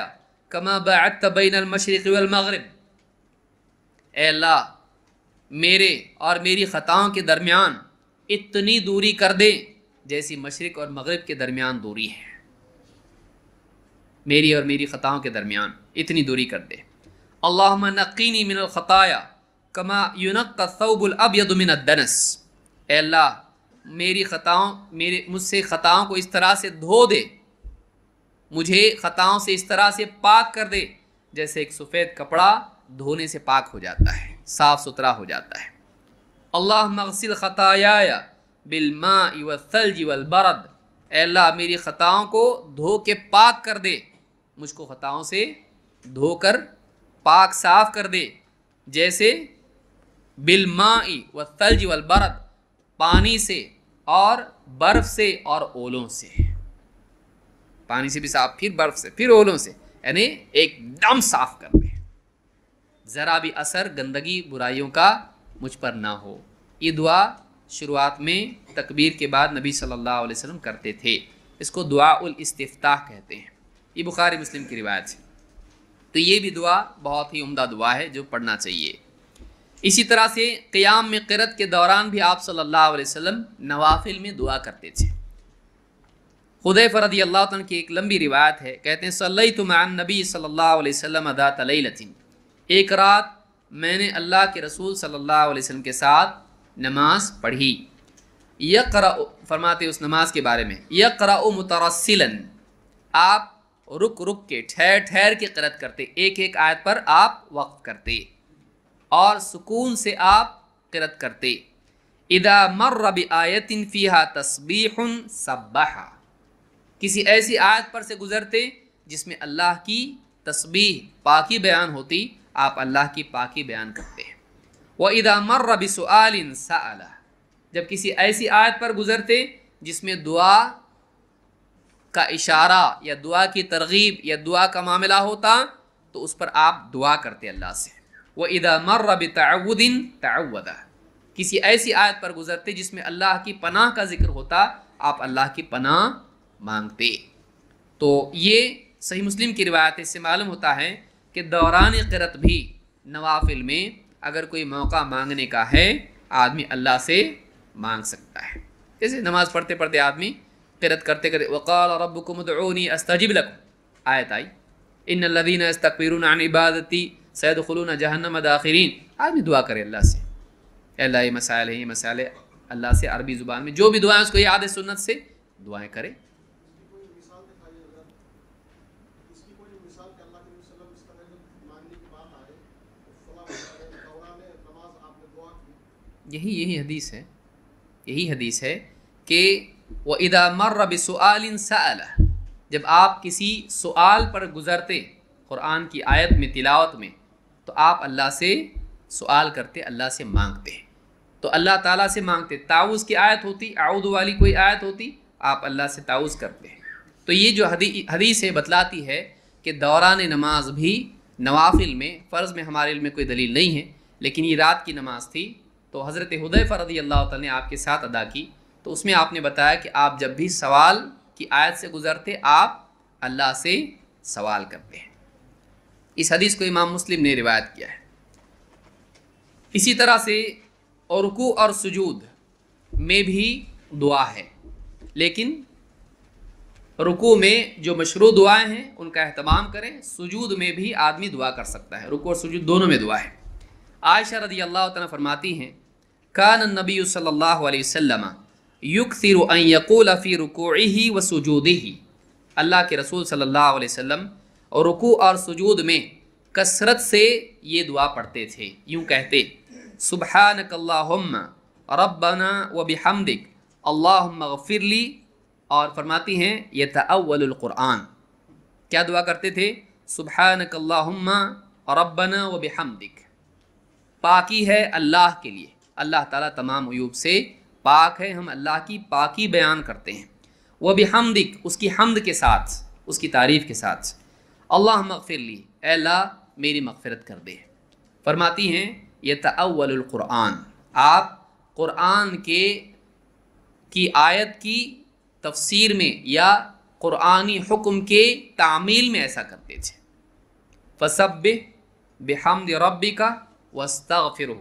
کما باعدت بین المشرق والمغرب. اے اللہ میرے اور میری خطاؤں کے درمیان اتنی دوری کر دے جیسی مشرق اور مغرب کے درمیان دوری ہے، میری اور میری خطاؤں کے درمیان اتنی دوری کر دے۔ اللہم نقینی من الخطایا کما ینقی الثوب الابیض من الدنس، اے اللہ مجھ سے خطاؤں کو اس طرح سے دھو دے، مجھے خطاؤں سے اس طرح سے پاک کر دے جیسے ایک سفید کپڑا دھونے سے پاک ہو جاتا ہے، صاف ستھرا ہو جاتا ہے۔ اللہم اغسل خطایایا بالماء والثلج والبرد، اے اللہ میری خطاؤں کو دھو کے پاک کر دے، مجھ کو خطاؤں سے دھو کر پاک صاف کر دے، جیسے بالماء والثلج والبرد، پانی سے اور برف سے اور اولوں سے، پانی سے بھی صاف، پھر برف سے، پھر اولوں سے، یعنی ایک دم صاف کر دے، ذرا بھی اثر گندگی برائیوں کا مجھ پر نہ ہو۔ یہ دعا شروعات میں تکبیر کے بعد نبی صلی اللہ علیہ وسلم کرتے تھے، اس کو دعا الاستفتاح کہتے ہیں، یہ بخاری مسلم کی روایت ہے۔ تو یہ بھی دعا بہت ہی عمدہ دعا ہے جو پڑھنا چاہیے۔ اسی طرح سے قیام میں قرأت کے دوران بھی آپ صلی اللہ علیہ وسلم نوافل میں دعا کرتے تھے۔ حذیفہ رضی اللہ عنہ کی ایک لمبی روایت ہے، کہتے ہیں صلیت مع النبی صلی اللہ علیہ وسلم ذات لیلۃ، ایک رات میں نے اللہ کے رسول صلی اللہ علیہ وسلم کے ساتھ نماز پڑھی، یقرأ، فرماتے اس نماز کے بارے میں، یقرأ مترسلا، آپ رک رک کے ٹھہر ٹھہر کے قرأت کرتے، ایک ایک آیت پر آپ وقف کرتے اور سکون سے آپ قرأت کرتے۔ اذا مر بآیت فیہا تسبیح سبح، کسی ایسی آیت پر سے گزرتے جس میں اللہ کی تسبیح پاکی بیان ہوتی، آپ اللہ کی پاکی بیان کرتے ہیں۔ وَإِذَا مَرَّ بِسُؤَالٍ سَأَلَ، جب کسی ایسی آیت پر گزرتے جس میں دعا کا اشارہ یا دعا کی ترغیب یا دعا کا معاملہ ہوتا تو اس پر آپ دعا کرتے اللہ سے۔ وَإِذَا مَرَّ بِتَعَوُّذٍ تَعَوَّذَ، کسی ایسی آیت پر گزرتے جس میں اللہ کی پناہ کا ذکر ہوتا، آپ اللہ کی پناہ مانگتے۔ تو یہ صحیح مسلم کی روایت سے معلوم ہوتا ہے کہ دوران قرأت بھی نوافل میں اگر کوئی موقع مانگنے کا ہے آدمی اللہ سے مانگ سکتا ہے۔ جیسے نماز پڑھتے پڑھتے آدمی قرأت کرتے کرتے وقال ربکم ادعونی استجب لکم، آیت آئی ان الذین یستکبرون عن عبادتی سیدخلون جہنم داخرین، آدمی دعا کرے اللہ سے، اے اللہ یہ مسائل ہیں، یہ مسائل اللہ سے عربی زبان میں جو بھی دعائیں اس کو یاد ہے سنت سے دعائیں کرے۔ یہی حدیث ہے، یہی حدیث ہے کہ وَإِذَا مَرَّ بِسُؤَالٍ سَأَلَ، جب آپ کسی سوال پر گزرتے قرآن کی آیت میں تلاوت میں تو آپ اللہ سے سوال کرتے، اللہ سے مانگتے، تو اللہ تعالیٰ سے مانگتے، تعوذ کی آیت ہوتی، اعوذ والی کوئی آیت ہوتی، آپ اللہ سے تعوذ کرتے ہیں۔ تو یہ جو حدیث ہے بتلاتی ہے کہ دوران نماز بھی نوافل میں، فرض میں ہمارے علم میں کوئی دلیل نہیں ہے، لیکن یہ رات کی نماز تھی تو حضرت حذیفہ رضی اللہ تعالیٰ نے آپ کے ساتھ ادا کی، تو اس میں آپ نے بتایا کہ آپ جب بھی سوال کی آیت سے گزرتے آپ اللہ سے سوال کرتے ہیں۔ اس حدیث کو امام مسلم نے روایت کیا ہے۔ اسی طرح سے رکوع اور سجود میں بھی دعا ہے، لیکن رکوع میں جو مشروع دعائیں ہیں ان کا اہتمام کریں، سجود میں بھی آدمی دعا کر سکتا ہے، رکوع اور سجود دونوں میں دعا ہے۔ عائشہ رضی اللہ تعالیٰ فرماتی ہیں کان النبی صلی اللہ علیہ وسلم یکثر ان یقول فی رکوعہ وسجودہ، اللہ کے رسول صلی اللہ علیہ وسلم اور رکوع اور سجود میں کثرت سے یہ دعا پڑھتے تھے، یوں کہتے سبحانک اللہم ربنا وبحمدک اللہم اغفر لی، اور فرماتی ہیں یتأول القرآن، کیا دعا کرتے تھے؟ سبحانک اللہم ربنا وبحمدک، پاکی ہے اللہ کے لیے، اللہ تعالیٰ تمام عیوب سے پاک ہے، ہم اللہ کی پاکی بیان کرتے ہیں، وبحمدک، اس کی حمد کے ساتھ، اس کی تعریف کے ساتھ، اللہم اغفر لی، اے اللہ میری مغفرت کر دے۔ فرماتی ہیں یتأول القرآن، آپ قرآن کی آیت کی تفسیر میں یا قرآنی حکم کے تعمیل میں ایسا کرتے تھے۔ فسبح بحمد ربک واستغفرہ،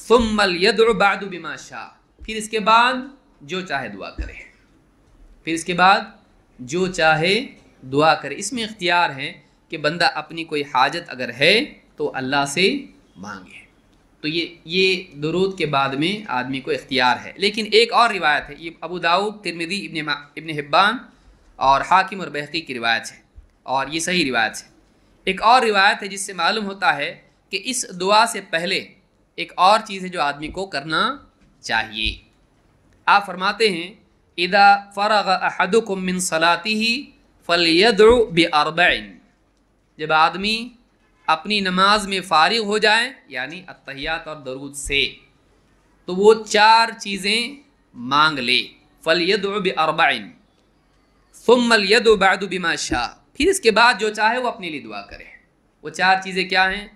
ثم لیدع بعد بما شاء، پھر اس کے بعد جو چاہے دعا کرے، پھر اس کے بعد جو چاہے دعا کرے۔ اس میں اختیار ہے کہ بندہ اپنی کوئی حاجت اگر ہے تو اللہ سے مانگے، تو یہ درود کے بعد میں آدمی کو اختیار ہے۔ لیکن ایک اور روایت ہے، یہ ابو داؤد، ترمذی، ابن حبان اور حاکم اور بہقی کی روایت ہے، اور یہ صحیح روایت ہے۔ ایک اور روایت ہے جس سے معلوم ہوتا ہے کہ اس دعا سے پہلے ایک اور چیز ہے جو آدمی کو کرنا چاہیے۔ آپ فرماتے ہیں اذا فرغ احدکم من صلاته فلیدع باربع، جب آدمی اپنی نماز میں فارغ ہو جائے یعنی التحیات اور درود سے، تو وہ 4 چیزیں مانگ لے۔ فلیدع باربع ثم لیدع بعد بما شاء، پھر اس کے بعد جو چاہے وہ اپنے لیے دعا کرے۔ وہ 4 چیزیں کیا ہیں؟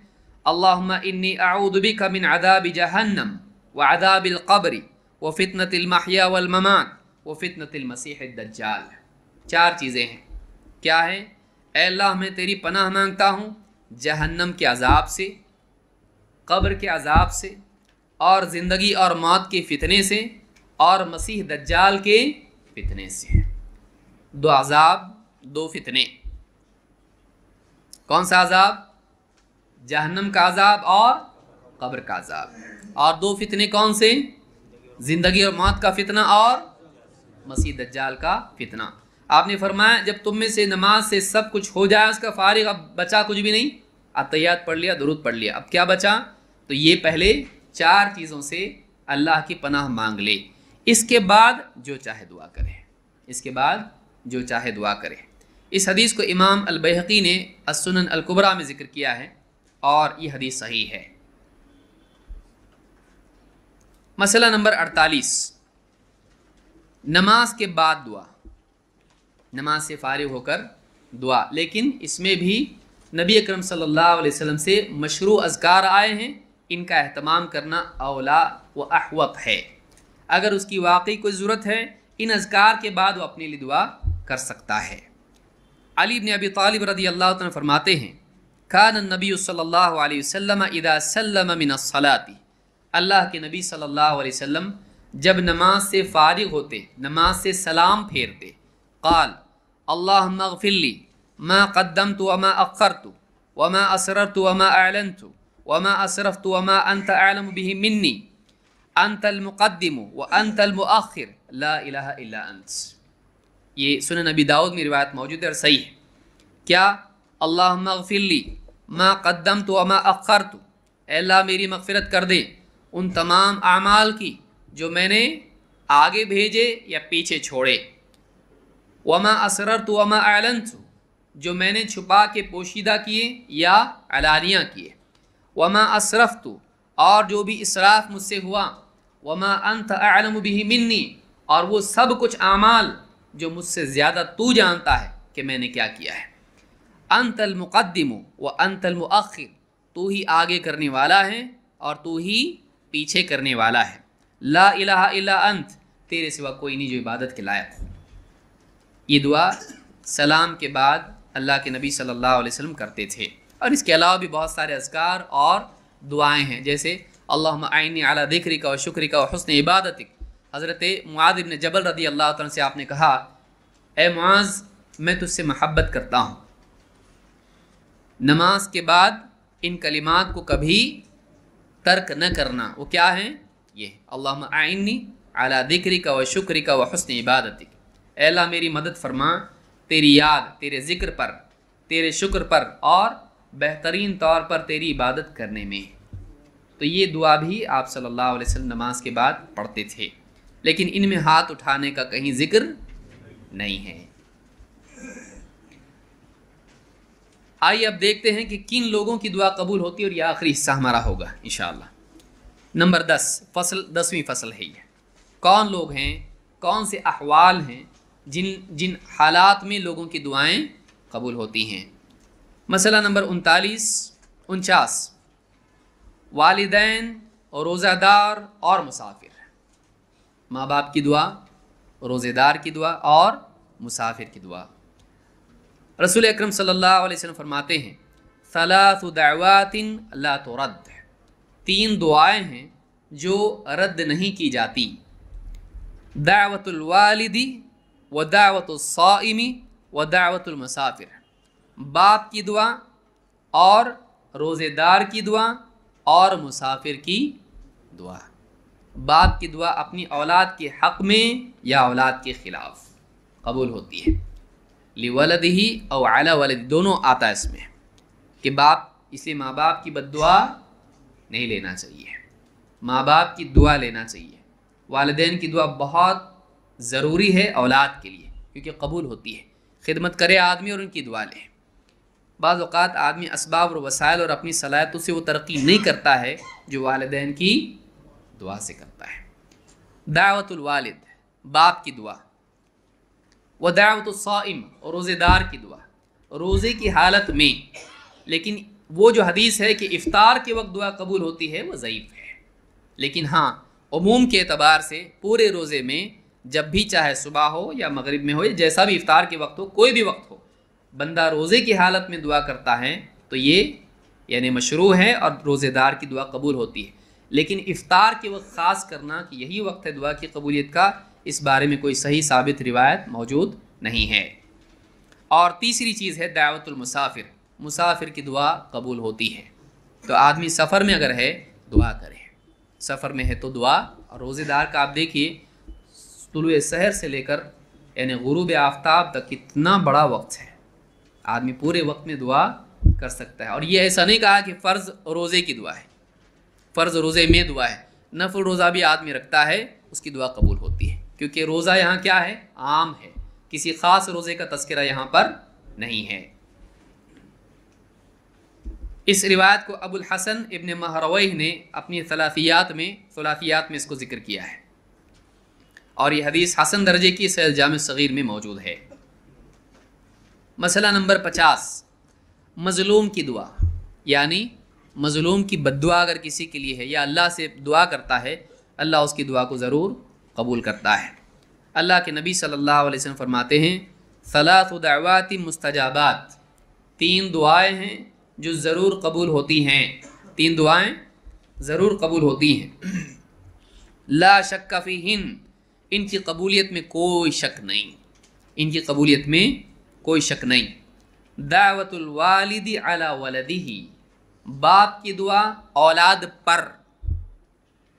اللہم انی اعوذ بک من عذاب جہنم وعذاب القبر وفتنة المحیا والممات وفتنة المسیح الدجال۔ 4 چیزیں ہیں، کیا ہیں؟ اے اللہ میں تیری پناہ مانگتا ہوں جہنم کے عذاب سے، قبر کے عذاب سے، اور زندگی اور موت کے فتنے سے، اور مسیح دجال کے فتنے سے۔ 2 عذاب، 2 فتنے۔ کون سا عذاب؟ جہنم کا عذاب اور قبر کا عذاب۔ اور 2 فتنے کون سے؟ زندگی اور موت کا فتنہ اور مسیح دجال کا فتنہ۔ آپ نے فرمایا جب تم میں سے نماز سے سب کچھ ہو جائے اس کا فارغ، اب بچا کچھ بھی نہیں، التحیات پڑھ لیا، درود پڑھ لیا، اب کیا بچا؟ تو یہ پہلے 4 چیزوں سے اللہ کی پناہ مانگ لے، اس کے بعد جو چاہے دعا کرے، اس کے بعد جو چاہے دعا کرے۔ اس حدیث کو امام البیہقی نے السنن الکبریٰ میں ذکر کیا ہے، اور یہ حدیث صحیح ہے۔ مسئلہ نمبر 48، نماز کے بعد دعا، نماز سے فارغ ہو کر دعا، لیکن اس میں بھی نبی اکرم صلی اللہ علیہ وسلم سے مشروع اذکار آئے ہیں، ان کا اہتمام کرنا اولا و احوط ہے۔ اگر اس کی واقعی کوئی ضرورت ہے ان اذکار کے بعد وہ اپنے لیے دعا کر سکتا ہے۔ علی بن ابی طالب رضی اللہ عنہ فرماتے ہیں کان النبی صلی اللہ علیہ وسلم اذا سلم من الصلاۃ، اللہ کے نبی صلی اللہ علیہ وسلم جب نماز سے فارغ ہوتے، نماز سے سلام پھیرتے، قال اللہم اغفر لی ما قدمت وما اخرت وما اسررت وما اعلنت وما اسرفت وما انت اعلم به منی انت المقدم وانت المؤخر لا الہ الا انت۔ یہ سنن نبی داؤد میں روایت موجود ہے اور صحیح ہے۔ کیا؟ اللہم اغفر لی ما قدمت وما اخرت، اے اللہ میری مغفرت کر دے ان تمام اعمال کی جو میں نے آگے بھیجے یا پیچھے چھوڑے، وما اسررت وما اعلنت، جو میں نے چھپا کے پوشیدہ کیے یا علانیہ کیے، وما اسرفت، اور جو بھی اسراف مجھ سے ہوا، وما انت اعلم به منی، اور وہ سب کچھ اعمال جو مجھ سے زیادہ تو جانتا ہے کہ میں نے کیا کیا ہے۔ انت المقدم وانت المؤخر، تو ہی آگے کرنے والا ہے اور تو ہی پیچھے کرنے والا ہے۔ لا الہ الا انت، تیرے سوا کوئی نہیں جو عبادت کے لائق ہو۔ یہ دعا سلام کے بعد اللہ کے نبی صلی اللہ علیہ وسلم کرتے تھے، اور اس کے علاوہ بھی بہت سارے اذکار اور دعائیں ہیں، جیسے اللہم اعنی علی ذکرک و شکرک و حسن عبادتک۔ حضرت معاذ بن جبل رضی اللہ عنہ سے آپ نے کہا اے معاذ میں تجھ سے محبت کرتا ہوں، نماز کے بعد ان کلمات کو کبھی ترک نہ کرنا۔ وہ کیا ہیں؟ یہ اللہم اعنی علی ذکرک و شکرک و حسن عبادتک، اے اللہ میری مدد فرما تیری یاد، تیرے ذکر پر، تیرے شکر پر، اور بہترین طور پر تیری عبادت کرنے میں۔ تو یہ دعا بھی آپ صلی اللہ علیہ وسلم نماز کے بعد پڑھتے تھے، لیکن ان میں ہاتھ اٹھانے کا کہیں ذکر نہیں ہے۔ آئیے اب دیکھتے ہیں کہ کن لوگوں کی دعا قبول ہوتی ہے، اور یہ آخری حصہ ہمارا ہوگا انشاءاللہ۔ نمبر 10 فصل، 10ویں فصل ہے یہ۔ کون لوگ ہیں، کون سے احوال ہیں جن حالات میں لوگوں کی دعائیں قبول ہوتی ہیں۔ مسئلہ نمبر 49 والدین اور روزہ دار اور مسافر، ماں باپ کی دعا، روزہ دار کی دعا اور مسافر کی دعا۔ رسول اکرم صلی اللہ علیہ وسلم فرماتے ہیں 3 دعوات لا ترد، 3 دعائیں ہیں جو رد نہیں کی جاتی، دعوت الوالدی و دعوت الصائمی و دعوت المسافر، باپ کی دعا اور روزے دار کی دعا اور مسافر کی دعا۔ باپ کی دعا اپنی اولاد کے حق میں یا اولاد کے خلاف قبول ہوتی ہے، لولدہ او علی ولد، دونوں آتا ہے اس میں کہ باپ، اس لیے ماں باپ کی بد دعا نہیں لینا چاہیے، ماں باپ کی دعا لینا چاہیے۔ والدین کی دعا بہت ضروری ہے اولاد کے لیے کیونکہ قبول ہوتی ہے، خدمت کرے آدمی اور ان کی دعا لے۔ بعض اوقات آدمی اسباب اور وسائل اور اپنی صلاحیتوں سے وہ ترقی نہیں کرتا ہے جو والدین کی دعا سے کرتا ہے۔ دعوت الوالد، باپ کی دعا، و دعوت الصائم، اور روزے دار کی دعا، روزے کی حالت میں۔ لیکن وہ جو حدیث ہے کہ افطار کے وقت دعا قبول ہوتی ہے وہ ضعیف ہے، لیکن ہاں عموم کے اعتبار سے پورے روزے میں جب بھی چاہے صبح ہو یا مغرب میں ہو یا جیسا بھی افطار کے وقت ہو، کوئی بھی وقت ہو، بندہ روزے کی حالت میں دعا کرتا ہے تو یہ یعنی مشروع ہے اور روزے دار کی دعا قبول ہوتی ہے۔ لیکن افطار کے وقت خاص کرنا کہ یہی وقت ہے دعا کی قبولیت کا، اس بارے میں کوئی صحیح ثابت روایت موجود نہیں ہے۔ اور تیسری چیز ہے دعوت المسافر، مسافر کی دعا قبول ہوتی ہے۔ تو آدمی سفر میں اگر ہے دعا کرے، سفر میں ہے تو دعا۔ اور روزے دار کا آپ دیکھیے طلوع سحر سے لے کر یعنی غروب آفتاب تک کتنا بڑا وقت ہے، آدمی پورے وقت میں دعا کر سکتا ہے۔ اور یہ ایسا نہیں کہا کہ فرض روزے کی دعا ہے، فرض روزے میں دعا ہے، نفل روزہ بھی آدمی رکھتا ہے اس کی دعا قبول ہوتی ہے، کیونکہ روزہ یہاں کیا ہے، عام ہے، کسی خاص روزے کا تذکرہ یہاں پر نہیں ہے۔ اس روایت کو ابو الحسن ابن مہرویہ نے اپنی ثلاثیات میں اس کو ذکر کیا ہے، اور یہ حدیث حسن درجے کی صحیح الجامع الصغیر میں موجود ہے۔ مسئلہ نمبر 50، مظلوم کی دعا، یعنی مظلوم کی بد دعا اگر کسی کے لیے ہے یا اللہ سے دعا کرتا ہے، اللہ اس کی دعا کو ضرور قبول کرتا ہے۔ اللہ کے نبی صلی اللہ علیہ وسلم فرماتے ہیں ثلاث دعوات مستجابات، 3 دعائیں ہیں جو ضرور قبول ہوتی ہیں، 3 دعائیں ضرور قبول ہوتی ہیں، لا شک فیہن، ان کی قبولیت میں کوئی شک نہیں، ان کی قبولیت میں کوئی شک نہیں۔ دعوت الوالد علی ولدہ، باپ کی دعا اولاد پر،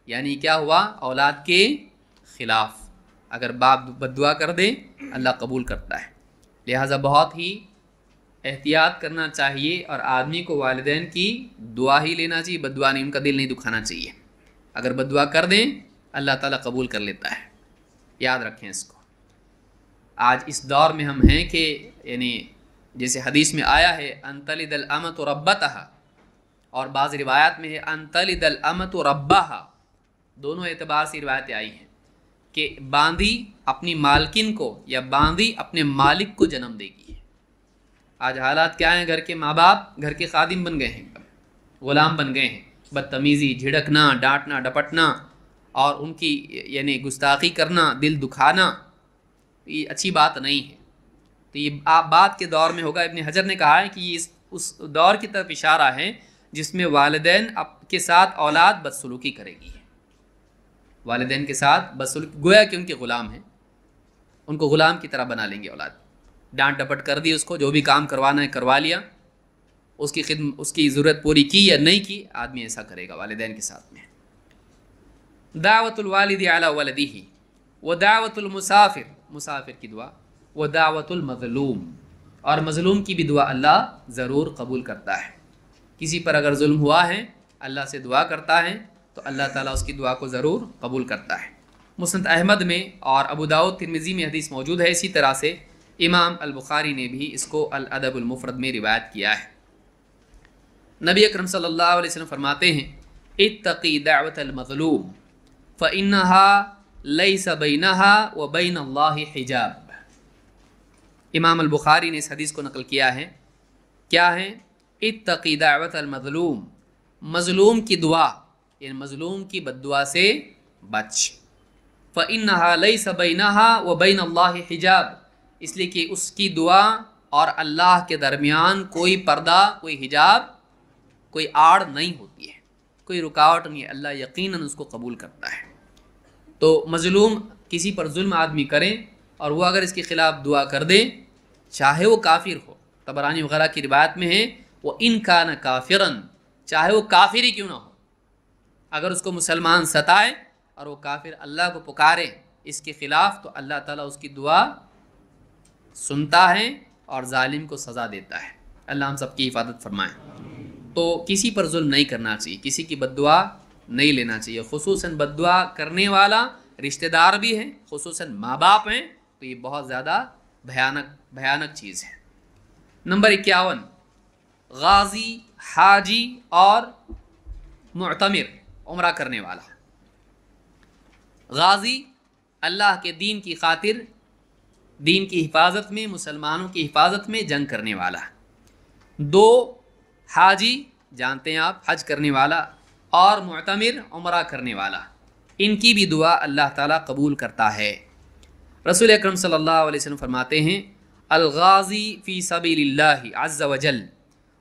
یعنی کیا ہوا، اولاد کے خلاف، اگر باپ بد دعا کر دے اللہ قبول کرتا ہے۔ لہٰذا بہت ہی احتیاط کرنا چاہیے اور آدمی کو والدین کی دعا ہی لینا چاہیے، بد دعا نہیں، ان کا دل نہیں دکھانا چاہیے۔ اگر بد دعا کر دیں اللہ تعالیٰ قبول کر لیتا ہے، یاد رکھیں اس کو۔ آج اس دور میں ہم ہیں کہ یعنی جیسے حدیث میں آیا ہے ان تلد الامۃ ربتہا، اور بعض روایات میں ہے ان تلد الامۃ ربہا، دونوں اعتبار سے روایتیں آئی ہیں کہ باندی اپنی مالکن کو یا باندی اپنے مالک کو جنم دے گی۔ آج حالات کیا ہیں، گھر کے ماں باپ گھر کے خادم بن گئے ہیں، غلام بن گئے ہیں، بدتمیزی، جھڑکنا، ڈانٹنا ڈپٹنا اور ان کی یعنی گستاخی کرنا، دل دکھانا، یہ اچھی بات نہیں ہے۔ تو یہ آپ بات کے دور میں ہوگا، ابن حجر نے کہا ہے کہ یہ اس دور کی طرف اشارہ ہے جس میں والدین کے ساتھ اولاد بدسلوکی کرے گی، والدین کے ساتھ بدسلوکی، گویا کہ ان کے غلام ہیں، ان کو غلام کی طرح بنا لیں گے اولاد، ڈانٹ ڈپٹ کر دی اس کو، جو بھی کام کروانا ہے کروا لیا، اس کی خدمت، اس کی ضرورت پوری کی یا نہیں کی، آدمی ایسا کرے گا والدین کے ساتھ میں۔ دعوت الوالد علی ولدہ و دعوت المسافر، مسافر کی دعا، و دعوت المظلوم، اور مظلوم کی بھی دعا اللہ ضرور قبول کرتا ہے۔ کسی پر اگر ظلم ہوا ہے اللہ سے دعا کرتا ہے تو اللہ تعالیٰ اس کی دعا کو ضرور قبول کرتا ہے۔ مسند احمد میں اور ابو داؤد ترمذی میں حدیث موجود ہے، اسی طرح سے امام البخاری نے بھی اس کو الادب المفرد میں روایت کیا ہے۔ نبی اکرم صلی اللہ علیہ وسلم فرماتے ہیں اتقی دعوت المظلوم فإنها لیس بینہا وبین اللہ حجاب۔ امام البخاری نے اس حدیث کو نقل کیا ہے، کیا ہے، اتقی دعوت المظلوم، مظلوم کی دعا یعنی مظلوم کی بد دعا سے بچ، فإنها لیس بینہا وبین اللہ حجاب، اس لیے کہ اس کی دعا اور اللہ کے درمیان کوئی پردہ، کوئی حجاب، کوئی آڑ نہیں ہوتی ہے، کوئی رکاوٹ نہیں ہے، اللہ یقیناً اس کو قبول کرتا ہے۔ تو مظلوم کسی پر ظلم آدمی کریں اور وہ اگر اس کے خلاف دعا کر دے، چاہے وہ کافر ہو، طبرانی وغیرہ کی روایت میں ہے وہ ان کان کافرن، چاہے وہ کافر ہی کیوں نہ ہو، اگر اس کو مسلمان ستائے اور وہ کافر اللہ کو پکارے اس کے خلاف، تو اللہ تعالیٰ اس کی دعا سنتا ہے اور ظالم کو سزا دیتا ہے۔ اللہ ہم سب کی حفاظت فرمائے۔ تو کسی پر ظلم نہیں کرنا چاہیے، کسی کی بد دعا نہیں لینا چاہیے، خصوصاً بد دعا کرنے والا رشتہ دار بھی ہے، خصوصاً ماں باپ ہیں، تو یہ بہت زیادہ بھیانک چیز ہے۔ نمبر 51، غازی، حاجی اور معتمر، عمرہ کرنے والا۔ غازی اللہ کے دین کی خاطر، دین کی حفاظت میں، مسلمانوں کی حفاظت میں جنگ کرنے والا۔ 2، حاجی، جانتے ہیں آپ، حج کرنے والا، اور معتمر، عمرہ کرنے والا، ان کی بھی دعا اللہ تعالیٰ قبول کرتا ہے۔ رسول اکرم صلی اللہ علیہ وسلم فرماتے ہیں الغازی فی سبیل اللہ عز وجل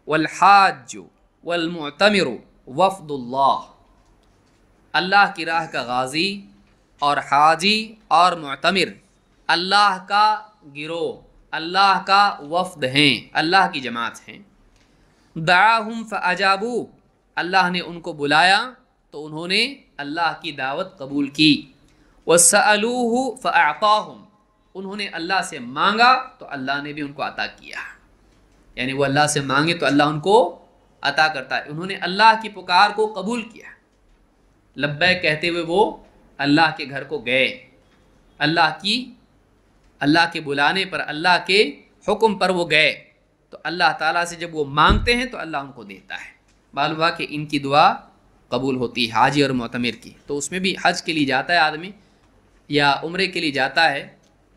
والحاج والمعتمر وفد اللہ۔ اللہ کی راہ کا غازی اور حاجی اور معتمر اللہ کا گروہ، اللہ کا وفد ہیں، اللہ کی جماعت ہیں۔ دعاہم فاجابوا، اللہ نے ان کو بلایا تو انہوں نے اللہ کی دعوت قبول کی۔ وسألوہ فاعطاہم، انہوں نے اللہ سے مانگا تو اللہ نے بھی ان کو عطا کیا، یعنی وہ اللہ سے مانگے تو اللہ ان کو عطا کرتا ہے۔ انہوں نے اللہ کی پکار کو قبول کیا، لبیک کہتے ہوئے وہ اللہ کے گھر کو گئے، اللہ کے بلانے پر، اللہ کے حکم پر وہ گئے، تو اللہ تعالیٰ سے جب وہ مانگتے ہیں تو اللہ ان کو دیتا ہے۔ معلوم ہوا کہ ان کی دعا قبول ہوتی ہے، حاجی اور معتمر کی۔ تو اس میں بھی حج کے لیے جاتا ہے آدمی یا عمرے کے لیے جاتا ہے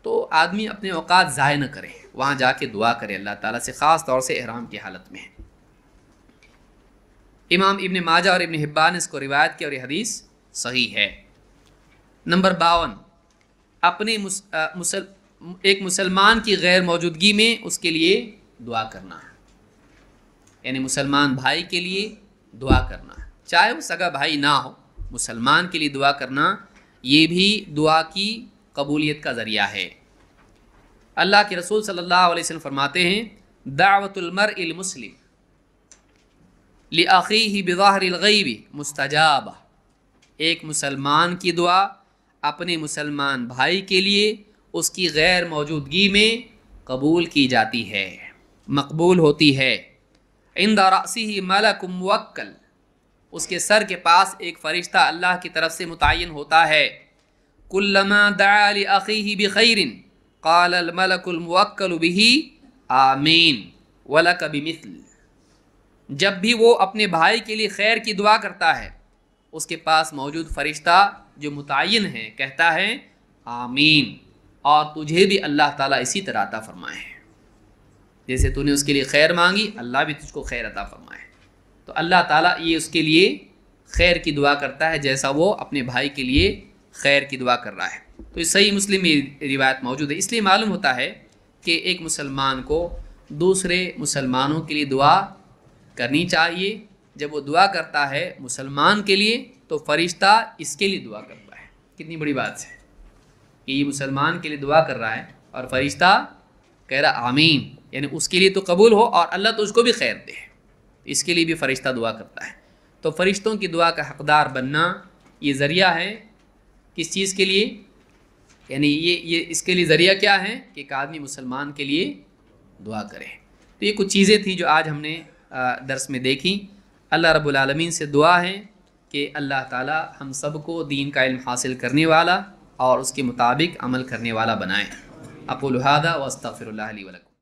تو آدمی اپنے اوقات ضائع نہ کرے، وہاں جا کے دعا کرے اللہ تعالیٰ سے، خاص طور سے احرام کی حالت میں۔ امام ابن ماجہ اور ابن حبان اس کو روایت کی اور یہ حدیث صحیح ہے۔ نمبر 52، اپنے ایک مسلمان کی غیر موجودگی میں اس کے لیے دعا کرنا، یعنی مسلمان بھائی کے لیے دعا کرنا، چاہے وہ سگا بھائی نہ ہو، مسلمان کے لیے دعا کرنا یہ بھی دعا کی قبولیت کا ذریعہ ہے۔ اللہ کے رسول صلی اللہ علیہ وسلم فرماتے ہیں دعوت المرء المسلم لأخیہ بظاہر الغیب مستجابہ، ایک مسلمان کی دعا اپنے مسلمان بھائی کے لیے اس کی غیر موجودگی میں قبول کی جاتی ہے، مقبول ہوتی ہے۔ عند رأسہ ملک موکل، اس کے سر کے پاس ایک فرشتہ اللہ کی طرف سے متعین ہوتا ہے۔ کلما دعا لأخیہ بخیر قال الملک الموکل بہ آمین ولک بمثل، جب بھی وہ اپنے بھائی کے لیے خیر کی دعا کرتا ہے اس کے پاس موجود فرشتہ جو متعین ہے کہتا ہے آمین، اور تجھے بھی اللہ تعالیٰ اسی طرح عطا فرمائے، جیسے تو نے اس کے لیے خیر مانگی اللہ بھی تجھ کو خیر عطا فرمائے۔ تو اللہ تعالیٰ یہ اس کے لیے خیر کی دعا کرتا ہے جیسا وہ اپنے بھائی کے لیے خیر کی دعا کر رہا ہے۔ تو اس صحیح مسلم میں روایت موجود ہے۔ اس لیے معلوم ہوتا ہے کہ ایک مسلمان کو دوسرے مسلمانوں کے لیے دعا کرنی چاہیے۔ جب وہ دعا کرتا ہے مسلمان کے لیے تو فرشتہ اس کے لیے دعا کرتا ہے۔ کتنی بڑی بات ہے کہ یہ مسلمان کے لیے دعا کر رہا ہے اور فرشتہ کہہ رہا آمین، یعنی اس کے لیے تو قبول ہو اور اللہ تو اس کو بھی خیر دے، اس کے لیے بھی فرشتہ دعا کرتا ہے۔ تو فرشتوں کی دعا کا حقدار بننا یہ ذریعہ ہے کس چیز کے لیے، یعنی یہ اس کے لیے ذریعہ کیا ہے کہ ایک آدمی مسلمان کے لیے دعا کرے۔ تو یہ کچھ چیزیں تھیں جو آج ہم نے درس میں دیکھی۔ اللہ رب العالمین سے دعا ہے کہ اللہ تعالی ہم سب کو دین کا علم حاصل کرنے والا اور اس کے مطابق عمل کرنے والا بنائے۔ اقول ھذا واستغفر اللہ لی ولکم۔